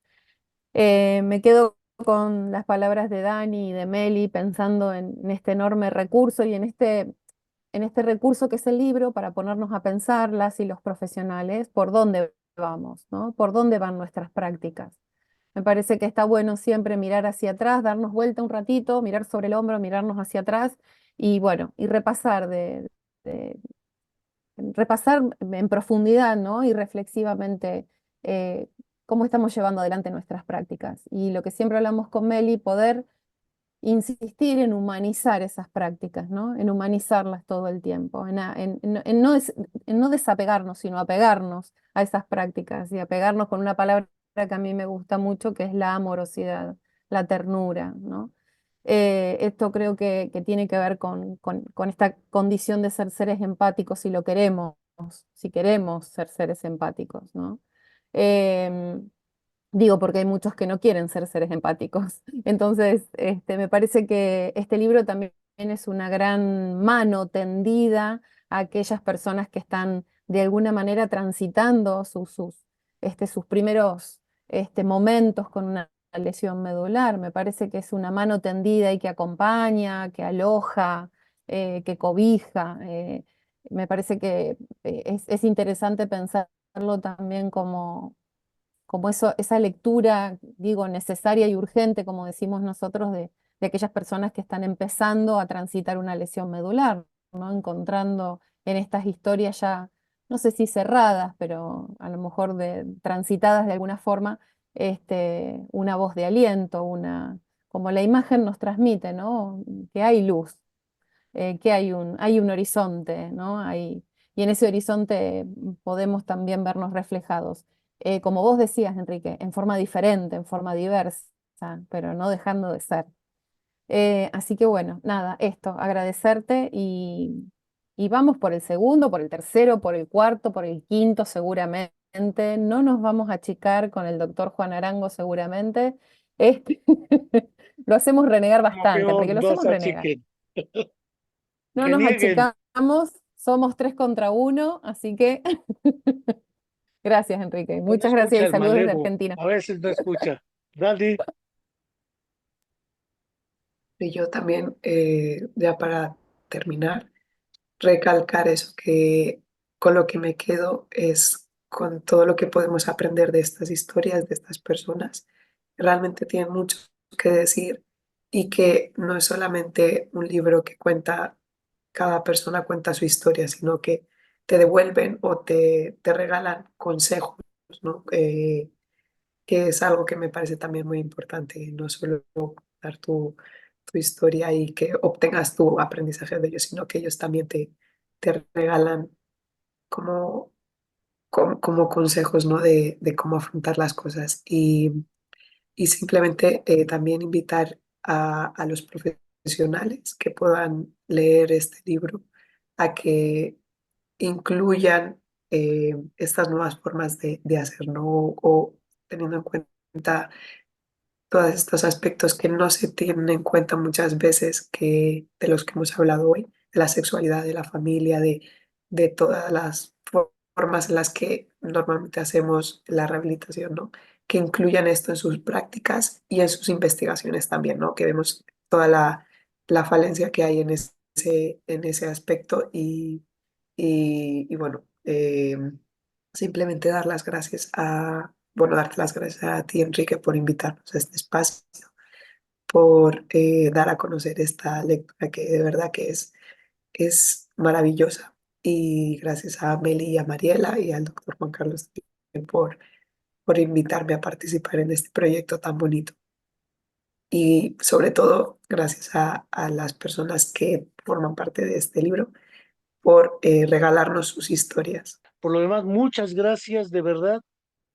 Me quedo con las palabras de Dani y de Meli pensando en este enorme recurso y en este recurso que es el libro para ponernos a pensar las y los profesionales por dónde vamos, ¿no? Por dónde van nuestras prácticas. Me parece que está bueno siempre mirar hacia atrás, darnos vuelta un ratito, mirar sobre el hombro, mirarnos hacia atrás y bueno, y repasar de- repasar en profundidad, ¿no? Y reflexivamente eh, cómo estamos llevando adelante nuestras prácticas. Y lo que siempre hablamos con Meli, poder insistir en humanizar esas prácticas, ¿no? En humanizarlas todo el tiempo, en no desapegarnos, sino apegarnos a esas prácticas y apegarnos con una palabra que a mí me gusta mucho, que es la amorosidad, la ternura, ¿no? Esto creo que tiene que ver con esta condición de ser seres empáticos si lo queremos, si queremos ser seres empáticos, ¿no? Em, Digo, porque hay muchos que no quieren ser seres empáticos. Entonces, me parece que este libro también es una gran mano tendida a aquellas personas que están de alguna manera transitando sus primeros momentos con una lesión medular. Me parece que es una mano tendida y que acompaña, que aloja, que cobija. Me parece que es interesante pensarlo también como esa lectura, digo, necesaria y urgente, como decimos nosotros, de aquellas personas que están empezando a transitar una lesión medular, ¿no? Encontrando en estas historias ya, no sé si cerradas, pero a lo mejor transitadas de alguna forma, una voz de aliento, como la imagen nos transmite, ¿no? Que hay luz, que hay un horizonte, ¿no? Y en ese horizonte podemos también vernos reflejados. Como vos decías, Enrique, en forma diferente, en forma diversa, pero no dejando de ser. Así que bueno, nada, esto, agradecerte y vamos por el segundo, por el tercero, por el cuarto, por el quinto seguramente. No nos vamos a achicar con el doctor Juan Arango seguramente. Este, lo hacemos renegar No, bastante, que Enrique, lo no hacemos se renegar. achiquen, No que nos nieguen. achicamos, somos 3 contra 1, así que gracias, Enrique. No Muchas gracias escucha y el saludos desde malevo, Argentina. a veces no escucha. Dale, Y yo también, ya para terminar, recalcar eso, que con lo que me quedo es con todo lo que podemos aprender de estas historias, de estas personas. Realmente tienen mucho que decir y que no es solamente un libro que cuenta, cada persona cuenta su historia, sino que te devuelven o te regalan consejos, ¿no? Que es algo que me parece también muy importante, no solo dar tu historia y que obtengas tu aprendizaje de ellos, sino que ellos también te regalan como, como consejos, ¿no? De cómo afrontar las cosas. Y simplemente también invitar a los profesionales que puedan leer este libro a que incluyan estas nuevas formas de hacer, ¿no? O teniendo en cuenta todos estos aspectos que no se tienen en cuenta muchas veces, que, de los que hemos hablado hoy, de la sexualidad, de la familia, de todas las formas en las que normalmente hacemos la rehabilitación, ¿no? Que incluyan esto en sus prácticas y en sus investigaciones también, ¿no? Que vemos toda la falencia que hay en ese en ese aspecto y bueno, simplemente dar las gracias darte las gracias a ti, Enrique, por invitarnos a este espacio, por dar a conocer esta lectura que de verdad que es maravillosa. Y gracias a Meli y a Mariela y al doctor Juan Carlos también por invitarme a participar en este proyecto tan bonito. Y sobre todo, gracias a las personas que forman parte de este libro por regalarnos sus historias. Por lo demás, muchas gracias de verdad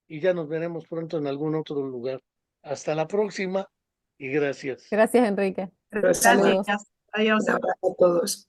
y ya nos veremos pronto en algún otro lugar. Hasta la próxima y gracias. Gracias, Enrique. Gracias. Saludos. Gracias. Adiós. Un abrazo a todos.